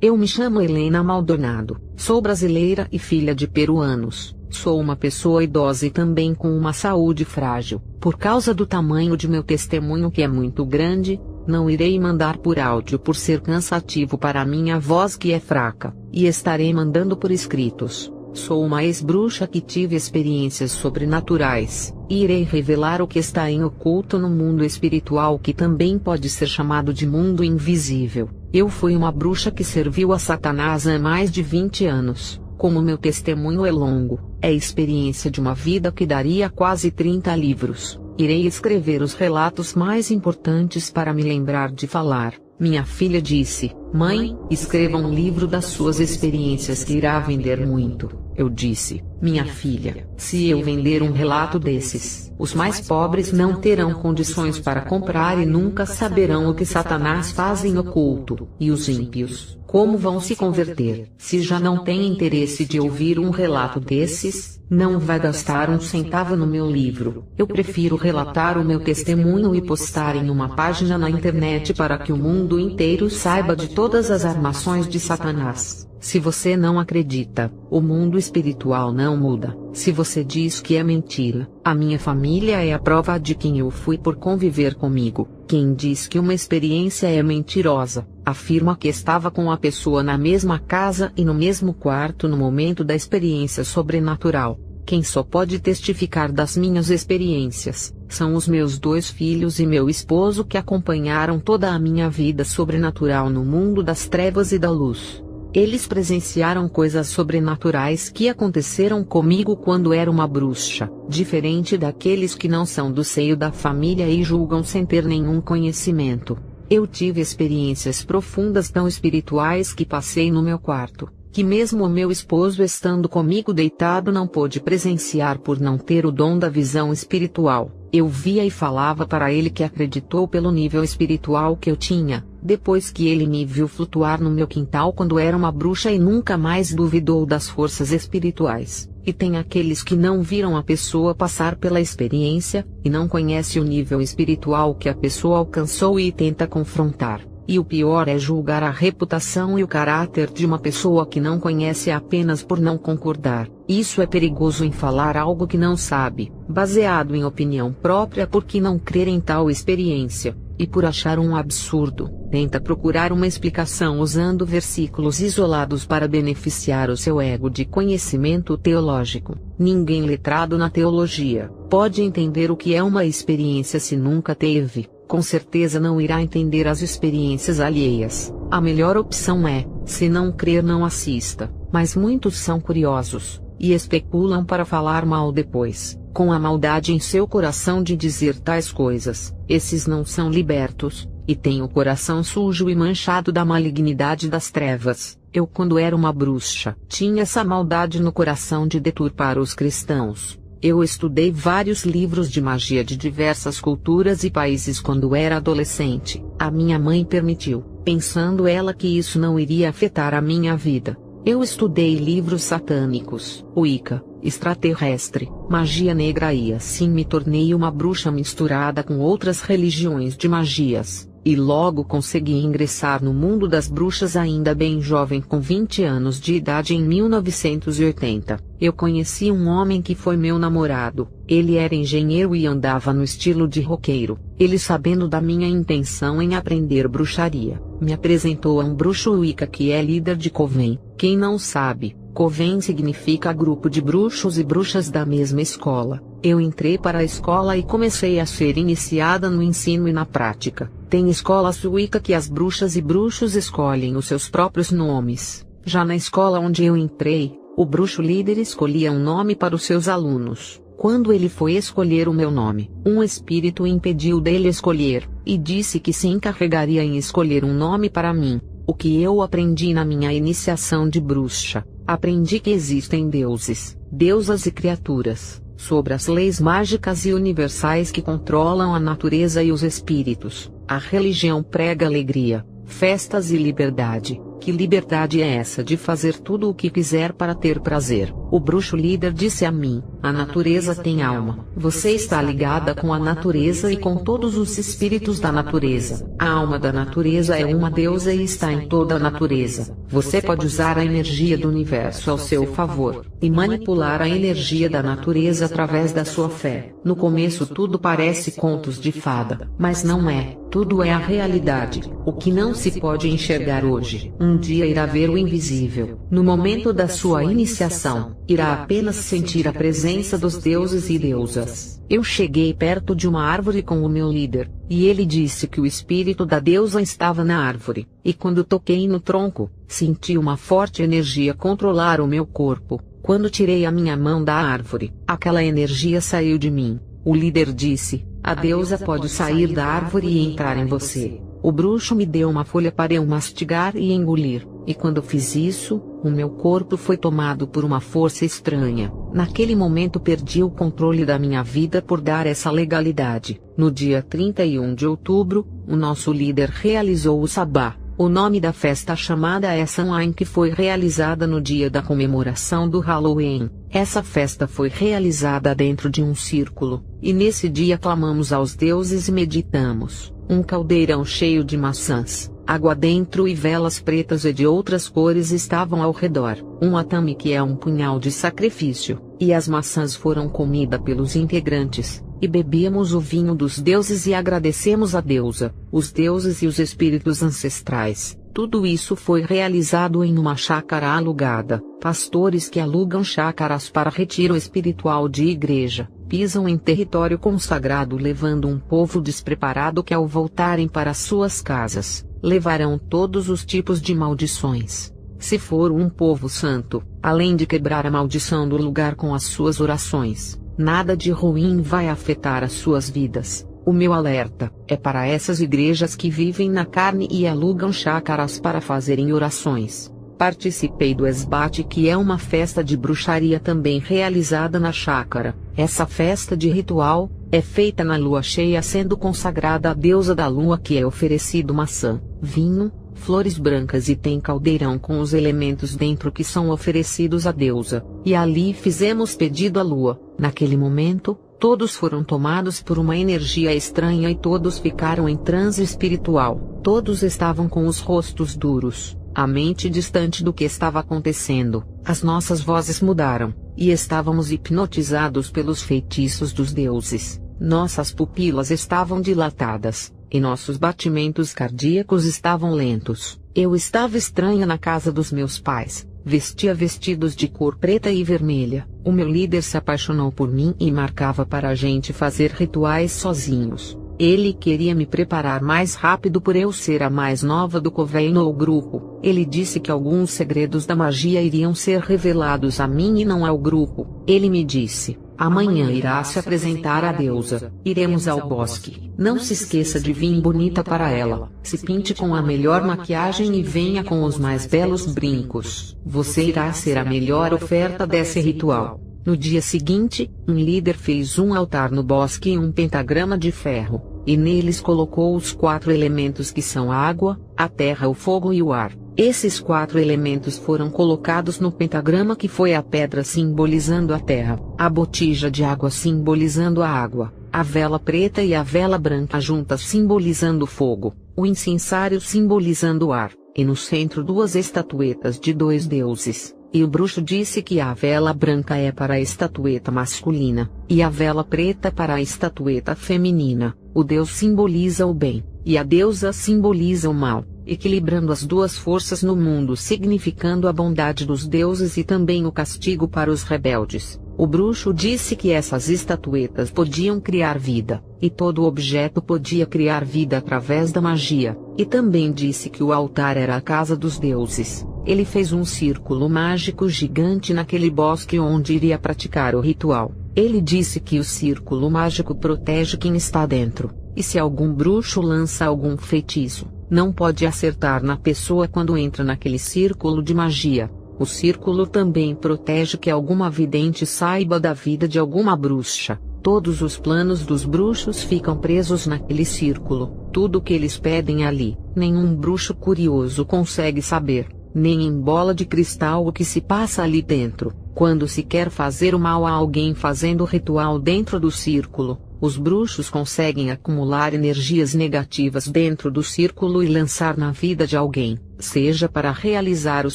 Eu me chamo Helena Maldonado, sou brasileira e filha de peruanos. Sou uma pessoa idosa e também com uma saúde frágil. Por causa do tamanho de meu testemunho, que é muito grande, não irei mandar por áudio por ser cansativo para a minha voz, que é fraca, e estarei mandando por escritos. Sou uma ex-bruxa que tive experiências sobrenaturais, e irei revelar o que está em oculto no mundo espiritual, que também pode ser chamado de mundo invisível. Eu fui uma bruxa que serviu a Satanás há mais de 20 anos. Como meu testemunho é longo, é a experiência de uma vida que daria quase 30 livros. Irei escrever os relatos mais importantes para me lembrar de falar. Minha filha disse: "Mãe, escreva um livro das suas experiências que irá vender muito." Eu disse: "Minha filha, se eu vender um relato desses, os mais pobres não terão condições para comprar e nunca saberão o que Satanás faz em oculto. E os ímpios, como vão se converter? Se já não tem interesse de ouvir um relato desses, não vai gastar um centavo no meu livro. Eu prefiro relatar o meu testemunho e postar em uma página na internet para que o mundo inteiro saiba de todas as armações de Satanás." Se você não acredita, o mundo espiritual não muda. Se você diz que é mentira, a minha família é a prova de quem eu fui por conviver comigo. Quem diz que uma experiência é mentirosa, afirma que estava com a pessoa na mesma casa e no mesmo quarto no momento da experiência sobrenatural. Quem só pode testificar das minhas experiências são os meus 2 filhos e meu esposo, que acompanharam toda a minha vida sobrenatural no mundo das trevas e da luz. Eles presenciaram coisas sobrenaturais que aconteceram comigo quando era uma bruxa, diferente daqueles que não são do seio da família e julgam sem ter nenhum conhecimento. Eu tive experiências profundas tão espirituais que passei no meu quarto, que mesmo o meu esposo estando comigo deitado não pôde presenciar por não ter o dom da visão espiritual. Eu via e falava para ele, que acreditou pelo nível espiritual que eu tinha, depois que ele me viu flutuar no meu quintal quando era uma bruxa e nunca mais duvidou das forças espirituais. E tem aqueles que não viram a pessoa passar pela experiência, e não conhece o nível espiritual que a pessoa alcançou e tenta confrontar. E o pior é julgar a reputação e o caráter de uma pessoa que não conhece apenas por não concordar. Isso é perigoso em falar algo que não sabe, baseado em opinião própria, porque não crer em tal experiência, e por achar um absurdo, tenta procurar uma explicação usando versículos isolados para beneficiar o seu ego de conhecimento teológico. Ninguém letrado na teologia pode entender o que é uma experiência se nunca teve. Com certeza não irá entender as experiências alheias. A melhor opção é, se não crer, não assista. Mas muitos são curiosos, e especulam para falar mal depois, com a maldade em seu coração de dizer tais coisas. Esses não são libertos, e têm o coração sujo e manchado da malignidade das trevas. Eu, quando era uma bruxa, tinha essa maldade no coração de deturpar os cristãos. Eu estudei vários livros de magia de diversas culturas e países quando era adolescente. A minha mãe permitiu, pensando ela que isso não iria afetar a minha vida. Eu estudei livros satânicos, Wicca, extraterrestre, magia negra, e assim me tornei uma bruxa misturada com outras religiões de magias. E logo consegui ingressar no mundo das bruxas ainda bem jovem, com 20 anos de idade, em 1980. Eu conheci um homem que foi meu namorado. Ele era engenheiro e andava no estilo de roqueiro. Ele, sabendo da minha intenção em aprender bruxaria, me apresentou a um bruxo Wicca que é líder de Coven. Quem não sabe, Coven significa grupo de bruxos e bruxas da mesma escola. Eu entrei para a escola e comecei a ser iniciada no ensino e na prática. Tem escolas Wicca que as bruxas e bruxos escolhem os seus próprios nomes. Já na escola onde eu entrei, o bruxo líder escolhia um nome para os seus alunos. Quando ele foi escolher o meu nome, um espírito impediu dele escolher, e disse que se encarregaria em escolher um nome para mim. O que eu aprendi na minha iniciação de bruxa? Aprendi que existem deuses, deusas e criaturas, sobre as leis mágicas e universais que controlam a natureza e os espíritos. A religião prega alegria, festas e liberdade. Que liberdade é essa de fazer tudo o que quiser para ter prazer? O bruxo líder disse a mim: a natureza tem alma. Você está ligada com a natureza e com todos os espíritos da natureza. A alma da natureza é uma deusa e está em toda a natureza. Você pode usar a energia do universo ao seu favor, e manipular a energia da natureza através da sua fé. No começo tudo parece contos de fada, mas não é. Tudo é a realidade. O que não se pode enxergar hoje, um dia irá ver o invisível. No momento da sua iniciação, irá apenas sentir a presença dos deuses e deusas. Eu cheguei perto de uma árvore com o meu líder, e ele disse que o espírito da deusa estava na árvore, e quando toquei no tronco, senti uma forte energia controlar o meu corpo. Quando tirei a minha mão da árvore, aquela energia saiu de mim. O líder disse: a deusa pode sair da árvore e entrar em você. O bruxo me deu uma folha para eu mastigar e engolir, e quando fiz isso, o meu corpo foi tomado por uma força estranha. Naquele momento perdi o controle da minha vida por dar essa legalidade. No dia 31 de outubro, o nosso líder realizou o sabá. O nome da festa chamada é Samhain, que foi realizada no dia da comemoração do Halloween. Essa festa foi realizada dentro de um círculo, e nesse dia clamamos aos deuses e meditamos. Um caldeirão cheio de maçãs, água dentro e velas pretas e de outras cores estavam ao redor. Um atame, que é um punhal de sacrifício, e as maçãs foram comidas pelos integrantes. E bebíamos o vinho dos deuses e agradecemos a deusa, os deuses e os espíritos ancestrais. Tudo isso foi realizado em uma chácara alugada. Pastores que alugam chácaras para retiro espiritual de igreja, pisam em território consagrado levando um povo despreparado que, ao voltarem para suas casas, levarão todos os tipos de maldições. Se for um povo santo, além de quebrar a maldição do lugar com as suas orações, nada de ruim vai afetar as suas vidas. O meu alerta é para essas igrejas que vivem na carne e alugam chácaras para fazerem orações. Participei do esbate, que é uma festa de bruxaria também realizada na chácara. Essa festa de ritual é feita na lua cheia, sendo consagrada à deusa da lua, que é oferecido maçã, vinho, flores brancas e tem caldeirão com os elementos dentro que são oferecidos à deusa. E ali fizemos pedido à lua. Naquele momento, todos foram tomados por uma energia estranha e todos ficaram em transe espiritual. Todos estavam com os rostos duros, a mente distante do que estava acontecendo. As nossas vozes mudaram, e estávamos hipnotizados pelos feitiços dos deuses. Nossas pupilas estavam dilatadas, e nossos batimentos cardíacos estavam lentos. Eu estava estranha na casa dos meus pais. Vestia vestidos de cor preta e vermelha. O meu líder se apaixonou por mim e marcava para a gente fazer rituais sozinhos. Ele queria me preparar mais rápido por eu ser a mais nova do convênio ou grupo. Ele disse que alguns segredos da magia iriam ser revelados a mim e não ao grupo. Ele me disse: amanhã irá se apresentar a deusa. Iremos ao bosque. Não se esqueça de vir bonita para ela. Se pinte com a melhor maquiagem e venha com os mais belos brincos. Você irá ser a melhor oferta desse ritual. No dia seguinte, um líder fez um altar no bosque e um pentagrama de ferro, e neles colocou os 4 elementos, que são a água, a terra, o fogo e o ar. Esses 4 elementos foram colocados no pentagrama, que foi a pedra simbolizando a terra, a botija de água simbolizando a água, a vela preta e a vela branca juntas simbolizando o fogo, o incensário simbolizando o ar, e no centro 2 estatuetas de 2 deuses. E o bruxo disse que a vela branca é para a estatueta masculina, e a vela preta para a estatueta feminina. O deus simboliza o bem, e a deusa simboliza o mal, equilibrando as duas forças no mundo, significando a bondade dos deuses e também o castigo para os rebeldes. O bruxo disse que essas estatuetas podiam criar vida, e todo objeto podia criar vida através da magia, e também disse que o altar era a casa dos deuses. Ele fez um círculo mágico gigante naquele bosque onde iria praticar o ritual. Ele disse que o círculo mágico protege quem está dentro, e se algum bruxo lança algum feitiço, não pode acertar na pessoa quando entra naquele círculo de magia. O círculo também protege que alguma vidente saiba da vida de alguma bruxa. Todos os planos dos bruxos ficam presos naquele círculo. Tudo o que eles pedem ali, nenhum bruxo curioso consegue saber. nem em bola de cristal o que se passa ali dentro. Quando se quer fazer o mal a alguém fazendo ritual dentro do círculo, os bruxos conseguem acumular energias negativas dentro do círculo e lançar na vida de alguém, seja para realizar os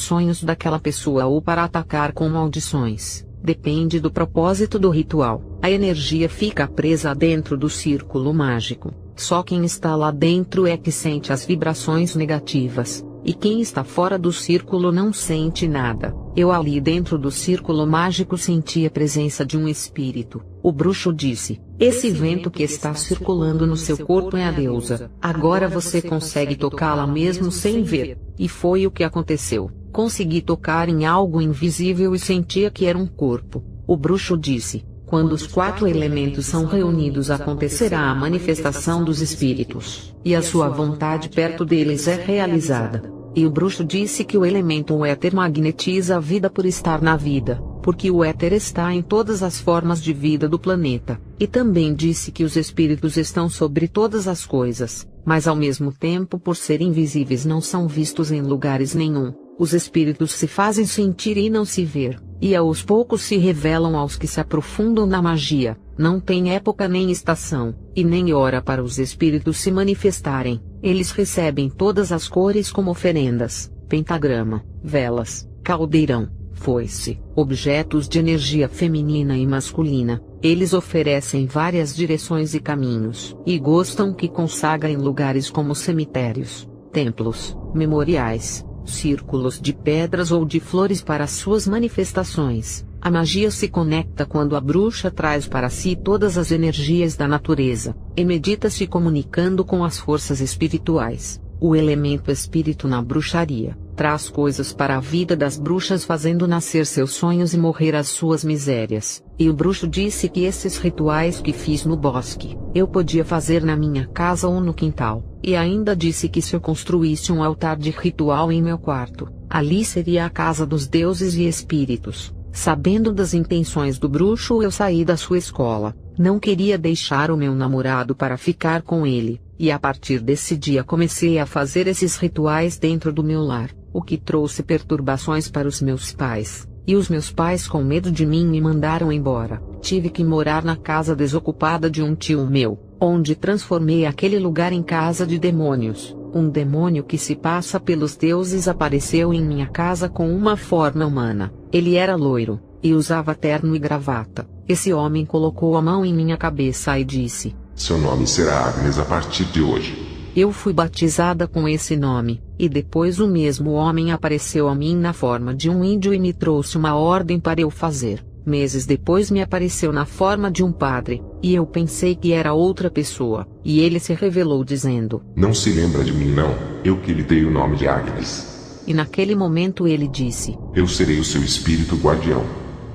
sonhos daquela pessoa ou para atacar com maldições. Depende do propósito do ritual. A energia fica presa dentro do círculo mágico. Só quem está lá dentro é que sente as vibrações negativas, e quem está fora do círculo não sente nada. Eu ali dentro do círculo mágico senti a presença de um espírito. O bruxo disse: "Esse vento que está circulando no seu corpo é a deusa. Agora você consegue tocá-la mesmo sem ver." E foi o que aconteceu. Consegui tocar em algo invisível e sentia que era um corpo. O bruxo disse: "Quando os 4 elementos são reunidos acontecerá a manifestação dos espíritos, e a sua vontade perto deles é realizada." E o bruxo disse que o elemento éter magnetiza a vida por estar na vida, porque o éter está em todas as formas de vida do planeta. E também disse que os espíritos estão sobre todas as coisas, mas ao mesmo tempo por serem invisíveis não são vistos em lugares nenhum. Os espíritos se fazem sentir e não se ver, e aos poucos se revelam aos que se aprofundam na magia. Não tem época nem estação, e nem hora para os espíritos se manifestarem. Eles recebem todas as cores como oferendas: pentagrama, velas, caldeirão, foice, objetos de energia feminina e masculina. Eles oferecem várias direções e caminhos, e gostam que consagrem lugares como cemitérios, templos, memoriais, círculos de pedras ou de flores para suas manifestações. A magia se conecta quando a bruxa traz para si todas as energias da natureza, e medita se comunicando com as forças espirituais. O elemento espírito na bruxaria traz coisas para a vida das bruxas, fazendo nascer seus sonhos e morrer as suas misérias. E o bruxo disse que esses rituais que fiz no bosque, eu podia fazer na minha casa ou no quintal. E ainda disse que se eu construísse um altar de ritual em meu quarto, ali seria a casa dos deuses e espíritos. Sabendo das intenções do bruxo, eu saí da sua escola. Não queria deixar o meu namorado para ficar com ele, e a partir desse dia comecei a fazer esses rituais dentro do meu lar, o que trouxe perturbações para os meus pais. E os meus pais, com medo de mim, me mandaram embora. Tive que morar na casa desocupada de um tio meu, onde transformei aquele lugar em casa de demônios. Um demônio que se passa pelos deuses apareceu em minha casa com uma forma humana. Ele era loiro, e usava terno e gravata. Esse homem colocou a mão em minha cabeça e disse: "Seu nome será Agnes a partir de hoje." Eu fui batizada com esse nome, e depois o mesmo homem apareceu a mim na forma de um índio e me trouxe uma ordem para eu fazer. Meses depois me apareceu na forma de um padre, e eu pensei que era outra pessoa, e ele se revelou dizendo: "Não se lembra de mim não, eu que lhe dei o nome de Agnes." E naquele momento ele disse: "Eu serei o seu espírito guardião."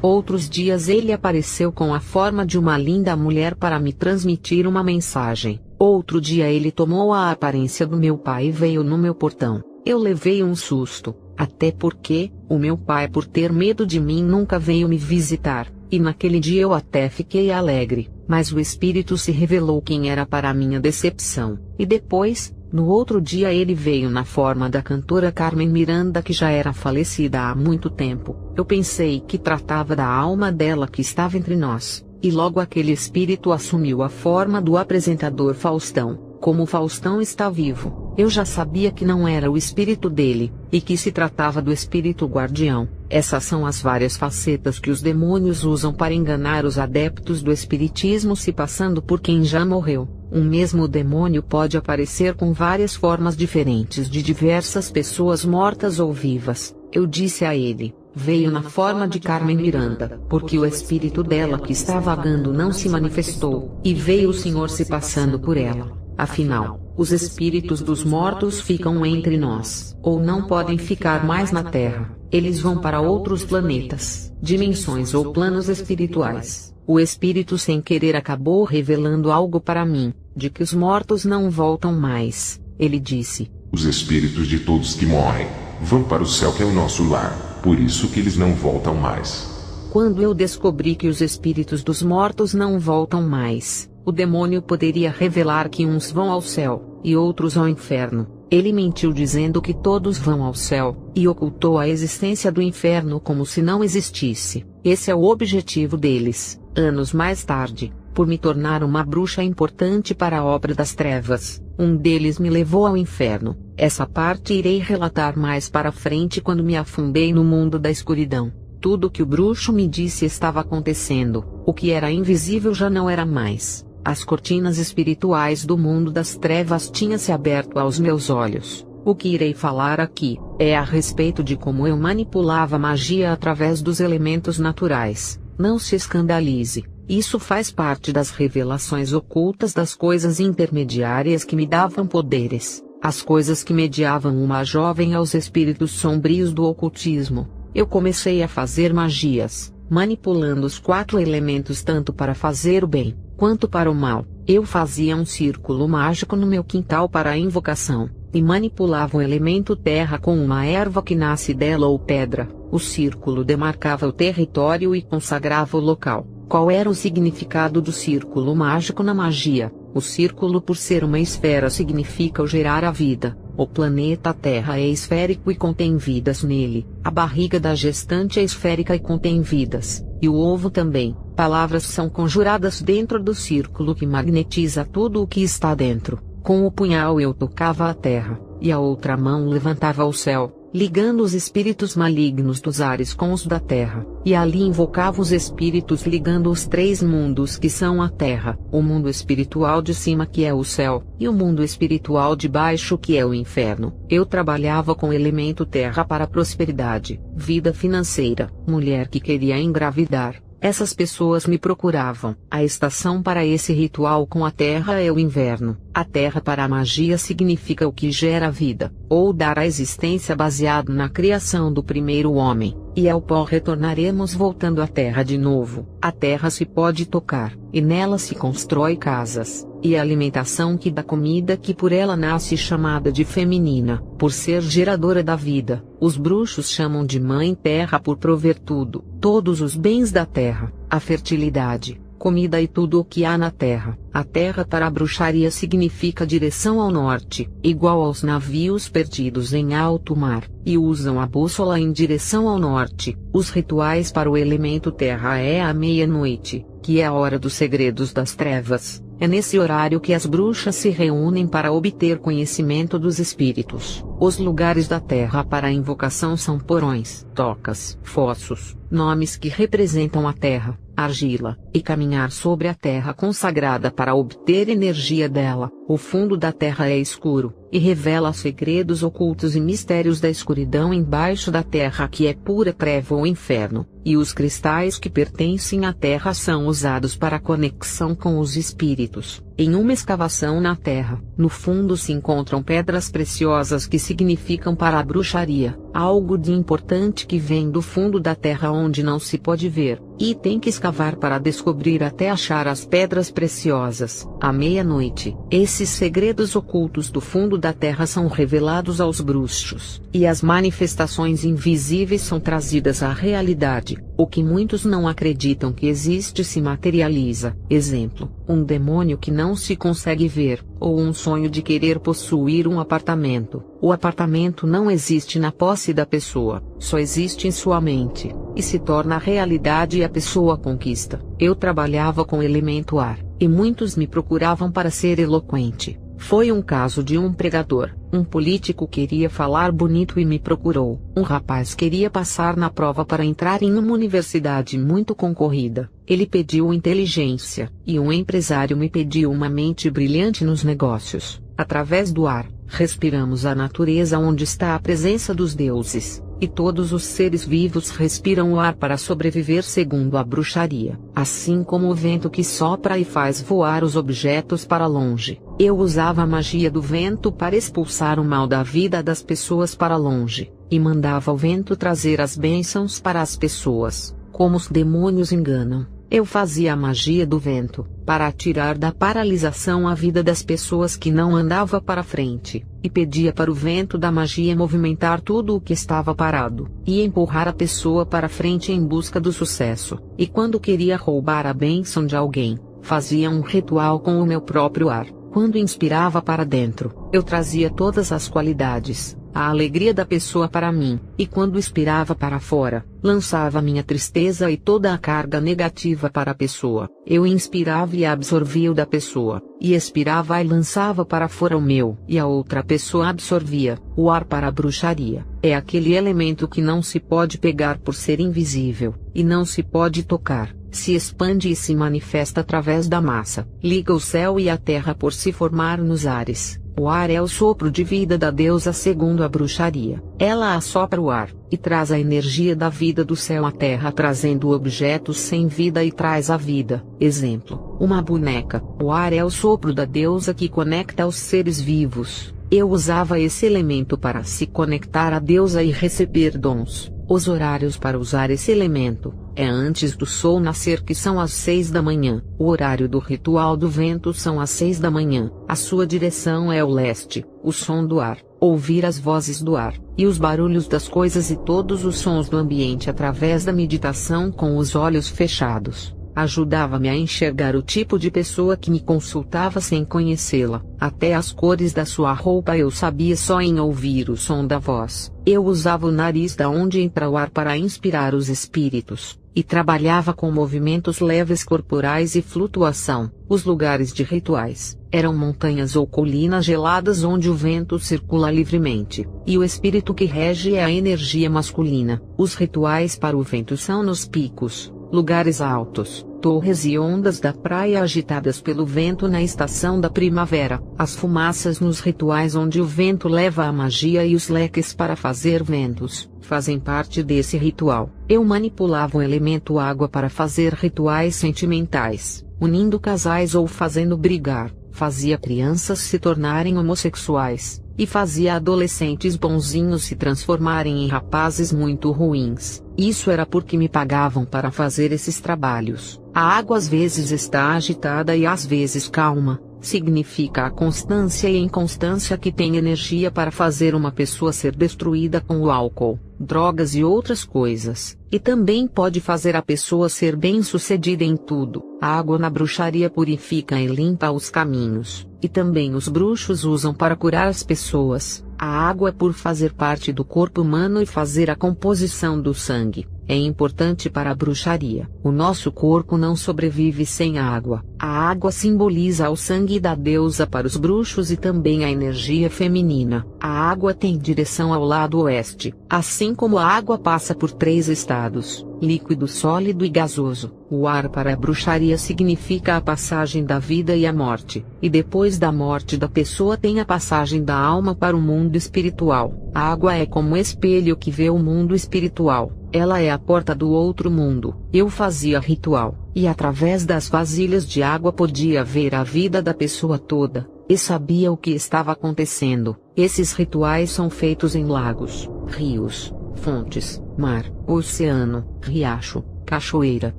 Outros dias ele apareceu com a forma de uma linda mulher para me transmitir uma mensagem. Outro dia ele tomou a aparência do meu pai e veio no meu portão. Eu levei um susto, até porque, o meu pai, por ter medo de mim, nunca veio me visitar, e naquele dia eu até fiquei alegre, mas o espírito se revelou quem era para minha decepção. E depois, no outro dia ele veio na forma da cantora Carmen Miranda, que já era falecida há muito tempo. Eu pensei que tratava da alma dela que estava entre nós, e logo aquele espírito assumiu a forma do apresentador Faustão. Como o Faustão está vivo, eu já sabia que não era o espírito dele, e que se tratava do espírito guardião. Essas são as várias facetas que os demônios usam para enganar os adeptos do espiritismo, se passando por quem já morreu. Um mesmo demônio pode aparecer com várias formas diferentes de diversas pessoas mortas ou vivas. Eu disse a ele: veio na forma de Carmen Miranda, porque o espírito dela que está vagando não se manifestou, e veio o Senhor se passando por ela. Afinal, os espíritos dos mortos ficam entre nós, ou não podem ficar mais na Terra. Eles vão para outros planetas, dimensões ou planos espirituais. O espírito sem querer acabou revelando algo para mim, de que os mortos não voltam mais. Ele disse: "Os espíritos de todos que morrem vão para o céu, que é o nosso lar, por isso que eles não voltam mais." Quando eu descobri que os espíritos dos mortos não voltam mais, o demônio poderia revelar que uns vão ao céu, e outros ao inferno. Ele mentiu dizendo que todos vão ao céu, e ocultou a existência do inferno como se não existisse. Esse é o objetivo deles. Anos mais tarde, por me tornar uma bruxa importante para a obra das trevas, um deles me levou ao inferno. Essa parte irei relatar mais para frente quando me afundei no mundo da escuridão. Tudo o que o bruxo me disse estava acontecendo. O que era invisível já não era mais. As cortinas espirituais do mundo das trevas tinham se aberto aos meus olhos. O que irei falar aqui é a respeito de como eu manipulava magia através dos elementos naturais. Não se escandalize. Isso faz parte das revelações ocultas das coisas intermediárias que me davam poderes. As coisas que mediavam uma jovem aos espíritos sombrios do ocultismo. Eu comecei a fazer magias, manipulando os 4 elementos tanto para fazer o bem, quanto para o mal. Eu fazia um círculo mágico no meu quintal para a invocação, e manipulava o elemento terra com uma erva que nasce dela ou pedra. O círculo demarcava o território e consagrava o local. Qual era o significado do círculo mágico na magia? O círculo, por ser uma esfera, significa o gerar a vida. O planeta Terra é esférico e contém vidas nele. A barriga da gestante é esférica e contém vidas. E o ovo também. Palavras são conjuradas dentro do círculo que magnetiza tudo o que está dentro. Com o punhal eu tocava a terra, e a outra mão levantava ao céu, ligando os espíritos malignos dos ares com os da terra, e ali invocava os espíritos ligando os 3 mundos que são a terra, o mundo espiritual de cima que é o céu, e o mundo espiritual de baixo que é o inferno. Eu trabalhava com o elemento terra para prosperidade, vida financeira, mulher que queria engravidar. Essas pessoas me procuravam. A estação para esse ritual com a terra é o inverno. A terra para a magia significa o que gera vida, ou dar a existência baseado na criação do primeiro homem. E ao pó retornaremos voltando à terra de novo. A terra se pode tocar, e nela se constrói casas, e a alimentação que dá comida que por ela nasce chamada de feminina, por ser geradora da vida. Os bruxos chamam de mãe terra por prover tudo, todos os bens da terra, a fertilidade, comida e tudo o que há na terra. A terra para a bruxaria significa direção ao norte, igual aos navios perdidos em alto mar, e usam a bússola em direção ao norte. Os rituais para o elemento terra é à meia-noite, que é a hora dos segredos das trevas. É nesse horário que as bruxas se reúnem para obter conhecimento dos espíritos. Os lugares da terra para a invocação são porões, tocas, fossos, nomes que representam a terra, argila, e caminhar sobre a terra consagrada para obter energia dela. O fundo da terra é escuro, e revela segredos ocultos e mistérios da escuridão embaixo da terra que é pura treva ou inferno, e os cristais que pertencem à terra são usados para a conexão com os espíritos. Em uma escavação na terra, no fundo se encontram pedras preciosas que significam para a bruxaria, algo de importante que vem do fundo da terra onde não se pode ver, e tem que escavar para descobrir até achar as pedras preciosas. À meia-noite, esses segredos ocultos do fundo da terra são revelados aos bruxos, e as manifestações invisíveis são trazidas à realidade. O que muitos não acreditam que existe se materializa. Exemplo, um demônio que não se consegue ver, ou um sonho de querer possuir um apartamento. O apartamento não existe na posse da pessoa, só existe em sua mente, e se torna realidade e a pessoa conquista. Eu trabalhava com elemento ar, e muitos me procuravam para ser eloquente. Foi um caso de um pregador. Um político queria falar bonito e me procurou. Um rapaz queria passar na prova para entrar em uma universidade muito concorrida. Ele pediu inteligência, e um empresário me pediu uma mente brilhante nos negócios. Através do ar, respiramos a natureza onde está a presença dos deuses, e todos os seres vivos respiram o ar para sobreviver segundo a bruxaria. Assim como o vento que sopra e faz voar os objetos para longe, eu usava a magia do vento para expulsar o mal da vida das pessoas para longe, e mandava o vento trazer as bênçãos para as pessoas. Como os demônios enganam, eu fazia a magia do vento, para tirar da paralisação a vida das pessoas que não andava para frente, e pedia para o vento da magia movimentar tudo o que estava parado, e empurrar a pessoa para frente em busca do sucesso. E quando queria roubar a bênção de alguém, fazia um ritual com o meu próprio ar. Quando inspirava para dentro, eu trazia todas as qualidades, a alegria da pessoa para mim, e quando expirava para fora, lançava minha tristeza e toda a carga negativa para a pessoa. Eu inspirava e absorvia o da pessoa, e expirava e lançava para fora o meu, e a outra pessoa absorvia. O ar para a bruxaria é aquele elemento que não se pode pegar por ser invisível, e não se pode tocar. Se expande e se manifesta através da massa, liga o céu e a terra por se formar nos ares. O ar é o sopro de vida da deusa segundo a bruxaria. Ela assopra o ar, e traz a energia da vida do céu à terra trazendo objetos sem vida e traz a vida. Exemplo, uma boneca. O ar é o sopro da deusa que conecta os seres vivos. Eu usava esse elemento para se conectar à deusa e receber dons. Os horários para usar esse elemento é antes do sol nascer, que são às 6 da manhã. O horário do ritual do vento são às 6 da manhã. A sua direção é o leste. O som do ar, ouvir as vozes do ar, e os barulhos das coisas e todos os sons do ambiente através da meditação com os olhos fechados. Ajudava-me a enxergar o tipo de pessoa que me consultava sem conhecê-la. Até as cores da sua roupa eu sabia só em ouvir o som da voz. Eu usava o nariz da onde entra o ar para inspirar os espíritos, e trabalhava com movimentos leves corporais e flutuação. Os lugares de rituais eram montanhas ou colinas geladas onde o vento circula livremente, e o espírito que rege é a energia masculina. Os rituais para o vento são nos picos, lugares altos, torres e ondas da praia agitadas pelo vento na estação da primavera. As fumaças nos rituais onde o vento leva a magia e os leques para fazer ventos, fazem parte desse ritual. Eu manipulava o elemento água para fazer rituais sentimentais, unindo casais ou fazendo brigar, fazia crianças se tornarem homossexuais, e fazia adolescentes bonzinhos se transformarem em rapazes muito ruins. Isso era porque me pagavam para fazer esses trabalhos. A água às vezes está agitada e às vezes calma. Significa a constância e inconstância que tem energia para fazer uma pessoa ser destruída com o álcool, drogas e outras coisas, e também pode fazer a pessoa ser bem-sucedida em tudo. A água na bruxaria purifica e limpa os caminhos, e também os bruxos usam para curar as pessoas. A água, por fazer parte do corpo humano e fazer a composição do sangue, é importante para a bruxaria. O nosso corpo não sobrevive sem água. A água simboliza o sangue da deusa para os bruxos e também a energia feminina. A água tem direção ao lado oeste, assim como a água passa por 3 estados: líquido, sólido e gasoso. O ar para a bruxaria significa a passagem da vida e a morte, e depois da morte da pessoa tem a passagem da alma para o mundo espiritual. A água é como espelho que vê o mundo espiritual. Ela é a porta do outro mundo. Eu fazia ritual, e através das vasilhas de água podia ver a vida da pessoa toda, e sabia o que estava acontecendo. Esses rituais são feitos em lagos, rios, fontes, mar, oceano, riacho, cachoeira,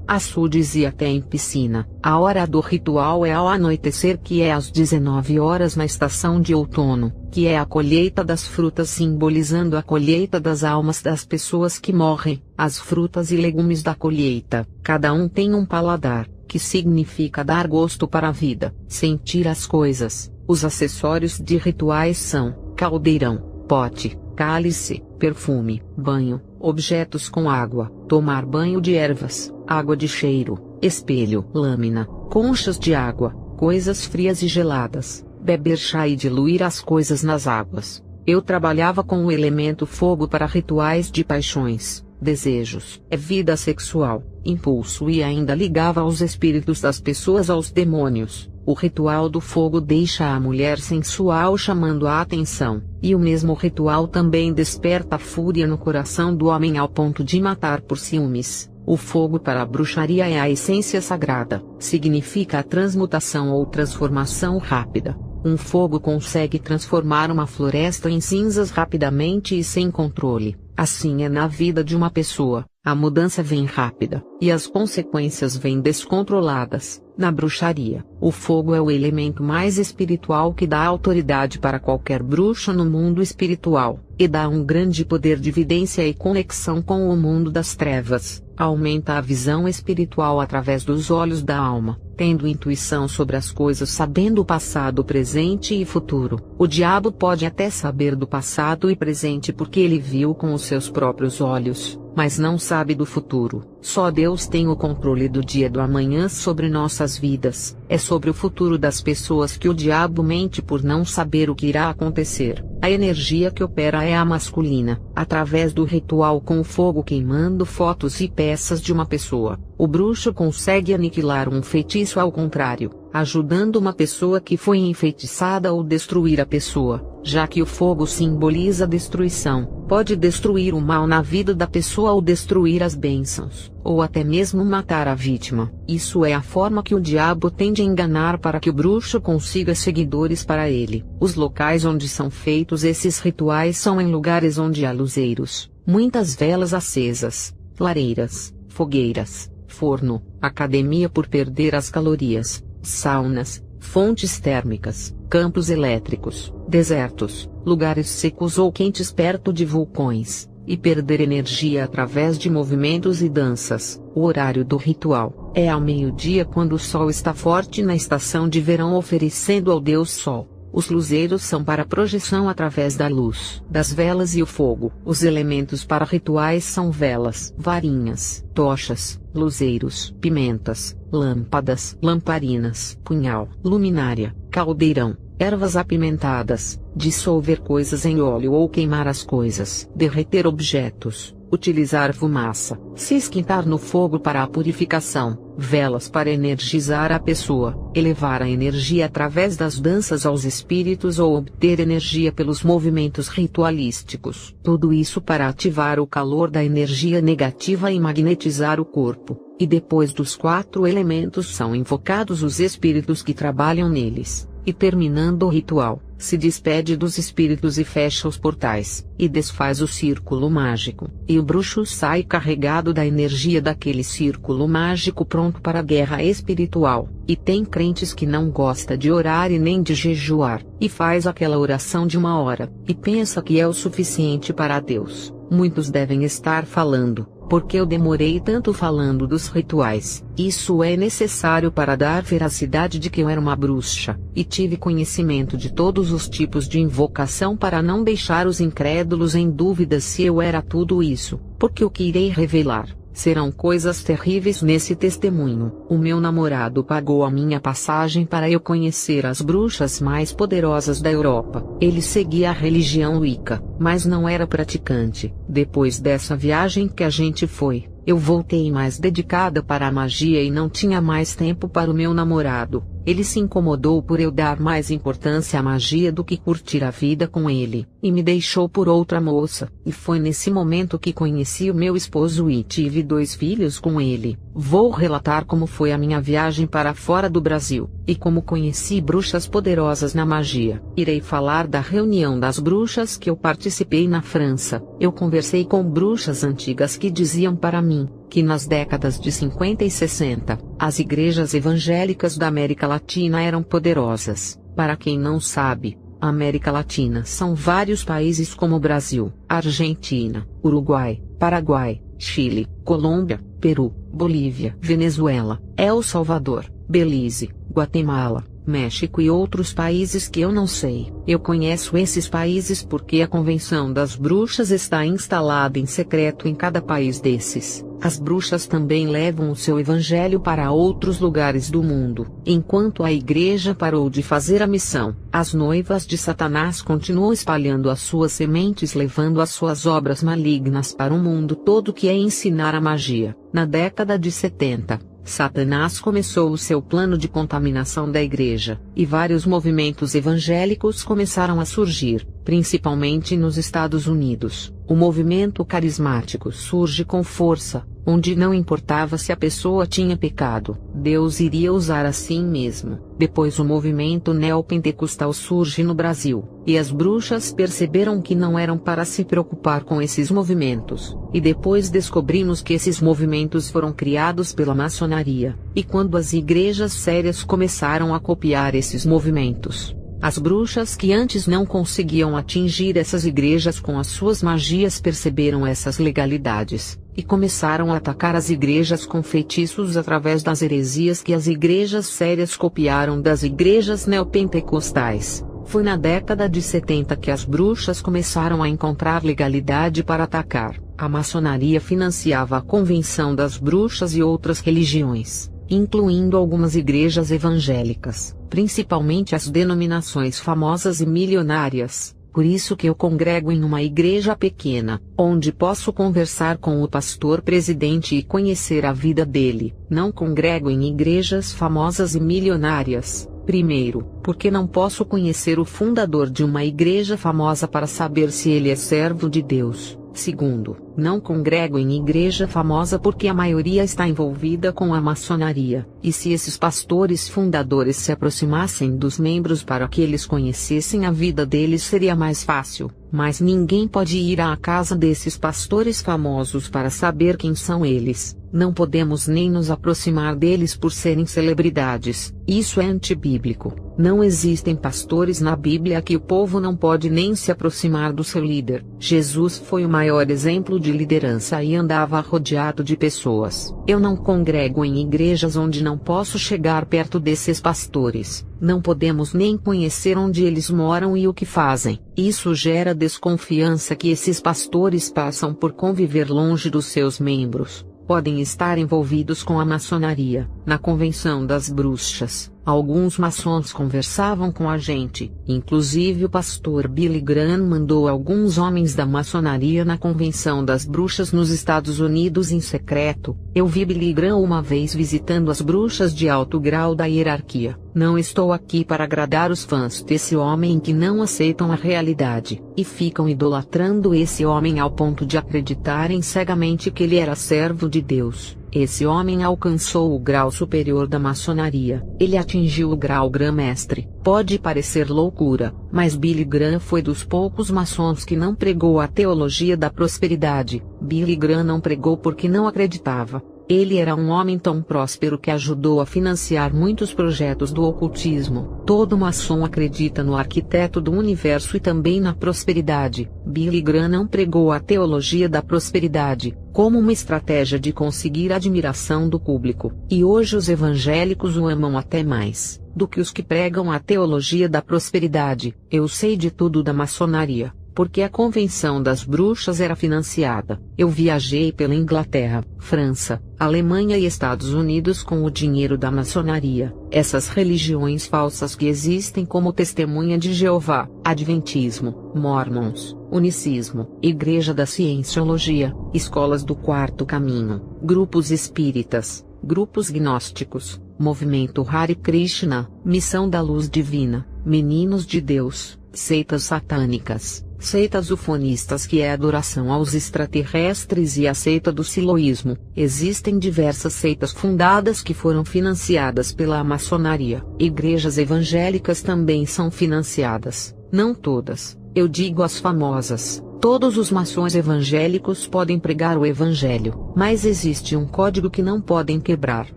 açudes e até em piscina. A hora do ritual é ao anoitecer, que é às 19 horas na estação de outono, que é a colheita das frutas, simbolizando a colheita das almas das pessoas que morrem. As frutas e legumes da colheita, cada um tem um paladar, que significa dar gosto para a vida, sentir as coisas. Os acessórios de rituais são caldeirão, pote, cálice, perfume, banho, objetos com água, tomar banho de ervas, água de cheiro, espelho, lâmina, conchas de água, coisas frias e geladas, beber chá e diluir as coisas nas águas. Eu trabalhava com o elemento fogo para rituais de paixões, desejos, vida sexual, impulso, e ainda ligava os espíritos das pessoas aos demônios. O ritual do fogo deixa a mulher sensual chamando a atenção, e o mesmo ritual também desperta a fúria no coração do homem ao ponto de matar por ciúmes. O fogo para a bruxaria é a essência sagrada, significa a transmutação ou transformação rápida. Um fogo consegue transformar uma floresta em cinzas rapidamente e sem controle. Assim é na vida de uma pessoa, a mudança vem rápida, e as consequências vêm descontroladas. Na bruxaria, o fogo é o elemento mais espiritual que dá autoridade para qualquer bruxo no mundo espiritual. e dá um grande poder de vidência e conexão com o mundo das trevas. Aumenta a visão espiritual através dos olhos da alma, tendo intuição sobre as coisas, sabendo o passado, presente e futuro. O diabo pode até saber do passado e presente porque ele viu com os seus próprios olhos, mas não sabe do futuro. Só Deus tem o controle do dia e do amanhã sobre nossas vidas. É sobre o futuro das pessoas que o diabo mente por não saber o que irá acontecer. A energia que opera é a masculina, através do ritual com o fogo queimando fotos e peças de uma pessoa. O bruxo consegue aniquilar um feitiço ao contrário, ajudando uma pessoa que foi enfeitiçada ou destruir a pessoa, já que o fogo simboliza a destruição. Pode destruir o mal na vida da pessoa ou destruir as bênçãos, ou até mesmo matar a vítima. Isso é a forma que o diabo tem de enganar para que o bruxo consiga seguidores para ele. Os locais onde são feitos esses rituais são em lugares onde há luzeiros, muitas velas acesas, lareiras, fogueiras, forno, academia por perder as calorias, saunas, fontes térmicas, campos elétricos, desertos, lugares secos ou quentes perto de vulcões, e perder energia através de movimentos e danças. O horário do ritual é ao meio-dia, quando o sol está forte na estação de verão, oferecendo ao Deus Sol. Os luzeiros são para projeção através da luz das velas e o fogo. Os elementos para rituais são velas, varinhas, tochas, luzeiros, pimentas, lâmpadas, lamparinas, punhal, luminária, caldeirão, ervas apimentadas, dissolver coisas em óleo ou queimar as coisas, derreter objetos, utilizar fumaça, se esquentar no fogo para a purificação, velas para energizar a pessoa, elevar a energia através das danças aos espíritos ou obter energia pelos movimentos ritualísticos. Tudo isso para ativar o calor da energia negativa e magnetizar o corpo. E depois dos 4 elementos são invocados os espíritos que trabalham neles. E terminando o ritual, se despede dos espíritos e fecha os portais, e desfaz o círculo mágico, e o bruxo sai carregado da energia daquele círculo mágico, pronto para a guerra espiritual. E tem crentes que não gosta de orar e nem de jejuar, e faz aquela oração de 1 hora, e pensa que é o suficiente para Deus. Muitos devem estar falando: porque eu demorei tanto falando dos rituais? Isso é necessário para dar veracidade de que eu era uma bruxa, e tive conhecimento de todos os tipos de invocação para não deixar os incrédulos em dúvida se eu era tudo isso, porque o que irei revelar serão coisas terríveis nesse testemunho. O meu namorado pagou a minha passagem para eu conhecer as bruxas mais poderosas da Europa. Ele seguia a religião Wicca, mas não era praticante. Depois dessa viagem que a gente foi, eu voltei mais dedicada para a magia e não tinha mais tempo para o meu namorado. Ele se incomodou por eu dar mais importância à magia do que curtir a vida com ele, e me deixou por outra moça. E foi nesse momento que conheci o meu esposo e tive 2 filhos com ele. Vou relatar como foi a minha viagem para fora do Brasil, e como conheci bruxas poderosas na magia. Irei falar da reunião das bruxas que eu participei na França. Eu conversei com bruxas antigas que diziam para mim que nas décadas de 50 e 60, as igrejas evangélicas da América Latina eram poderosas. Para quem não sabe, a América Latina são vários países como Brasil, Argentina, Uruguai, Paraguai, Chile, Colômbia, Peru, Bolívia, Venezuela, El Salvador, Belize, Guatemala, México e outros países que eu não sei. Eu conheço esses países porque a Convenção das Bruxas está instalada em secreto em cada país desses. As bruxas também levam o seu evangelho para outros lugares do mundo. Enquanto a igreja parou de fazer a missão, as noivas de Satanás continuam espalhando as suas sementes, levando as suas obras malignas para o mundo todo, que é ensinar a magia. Na década de 70, Satanás começou o seu plano de contaminação da igreja, e vários movimentos evangélicos começaram a surgir, principalmente nos Estados Unidos. O movimento carismático surge com força, onde não importava se a pessoa tinha pecado, Deus iria usar assim mesmo. Depois o movimento neopentecostal surge no Brasil, e as bruxas perceberam que não eram para se preocupar com esses movimentos. E depois descobrimos que esses movimentos foram criados pela maçonaria, e quando as igrejas sérias começaram a copiar esses movimentos, As bruxas que antes não conseguiam atingir essas igrejas com as suas magias perceberam essas legalidades, e começaram a atacar as igrejas com feitiços através das heresias que as igrejas sérias copiaram das igrejas neopentecostais. Foi na década de 70 que as bruxas começaram a encontrar legalidade para atacar. A maçonaria financiava a Convenção das Bruxas e outras religiões, incluindo algumas igrejas evangélicas, principalmente as denominações famosas e milionárias. Por isso que eu congrego em uma igreja pequena, onde posso conversar com o pastor presidente e conhecer a vida dele. Não congrego em igrejas famosas e milionárias. Primeiro, porque não posso conhecer o fundador de uma igreja famosa para saber se ele é servo de Deus. Segundo, não congrego em igreja famosa porque a maioria está envolvida com a maçonaria, e se esses pastores fundadores se aproximassem dos membros para que eles conhecessem a vida deles seria mais fácil, mas ninguém pode ir à casa desses pastores famosos para saber quem são eles. Não podemos nem nos aproximar deles por serem celebridades. Isso é antibíblico. Não existem pastores na Bíblia que o povo não pode nem se aproximar do seu líder. Jesus foi o maior exemplo de liderança e andava rodeado de pessoas. Eu não congrego em igrejas onde não posso chegar perto desses pastores. Não podemos nem conhecer onde eles moram e o que fazem. Isso gera desconfiança que esses pastores passam por conviver longe dos seus membros. Podem estar envolvidos com a maçonaria. Na Convenção das Bruxas, alguns maçons conversavam com a gente, inclusive o pastor Billy Graham mandou alguns homens da maçonaria na Convenção das Bruxas nos Estados Unidos em secreto. Eu vi Billy Graham uma vez visitando as bruxas de alto grau da hierarquia. Não estou aqui para agradar os fãs desse homem que não aceitam a realidade, e ficam idolatrando esse homem ao ponto de acreditarem cegamente que ele era servo de Deus. Esse homem alcançou o grau superior da maçonaria. Ele atingiu o grau grã-mestre. Pode parecer loucura, mas Billy Graham foi dos poucos maçons que não pregou a teologia da prosperidade. Billy Graham não pregou porque não acreditava. Ele era um homem tão próspero que ajudou a financiar muitos projetos do ocultismo. Todo maçom acredita no arquiteto do universo e também na prosperidade. Billy Graham não pregou a teologia da prosperidade como uma estratégia de conseguir a admiração do público. E hoje os evangélicos o amam até mais do que os que pregam a teologia da prosperidade. Eu sei de tudo da maçonaria, porque a Convenção das Bruxas era financiada. Eu viajei pela Inglaterra, França, Alemanha e Estados Unidos com o dinheiro da maçonaria. Essas religiões falsas que existem como Testemunha de Jeová, Adventismo, Mormons, Unicismo, Igreja da Cienciologia, Escolas do Quarto Caminho, grupos espíritas, grupos gnósticos, Movimento Hare Krishna, Missão da Luz Divina, Meninos de Deus, seitas satânicas, seitas ufonistas que é adoração aos extraterrestres e a seita do siloísmo. Existem diversas seitas fundadas que foram financiadas pela maçonaria. Igrejas evangélicas também são financiadas, não todas, eu digo as famosas. Todos os maçons evangélicos podem pregar o evangelho, mas existe um código que não podem quebrar.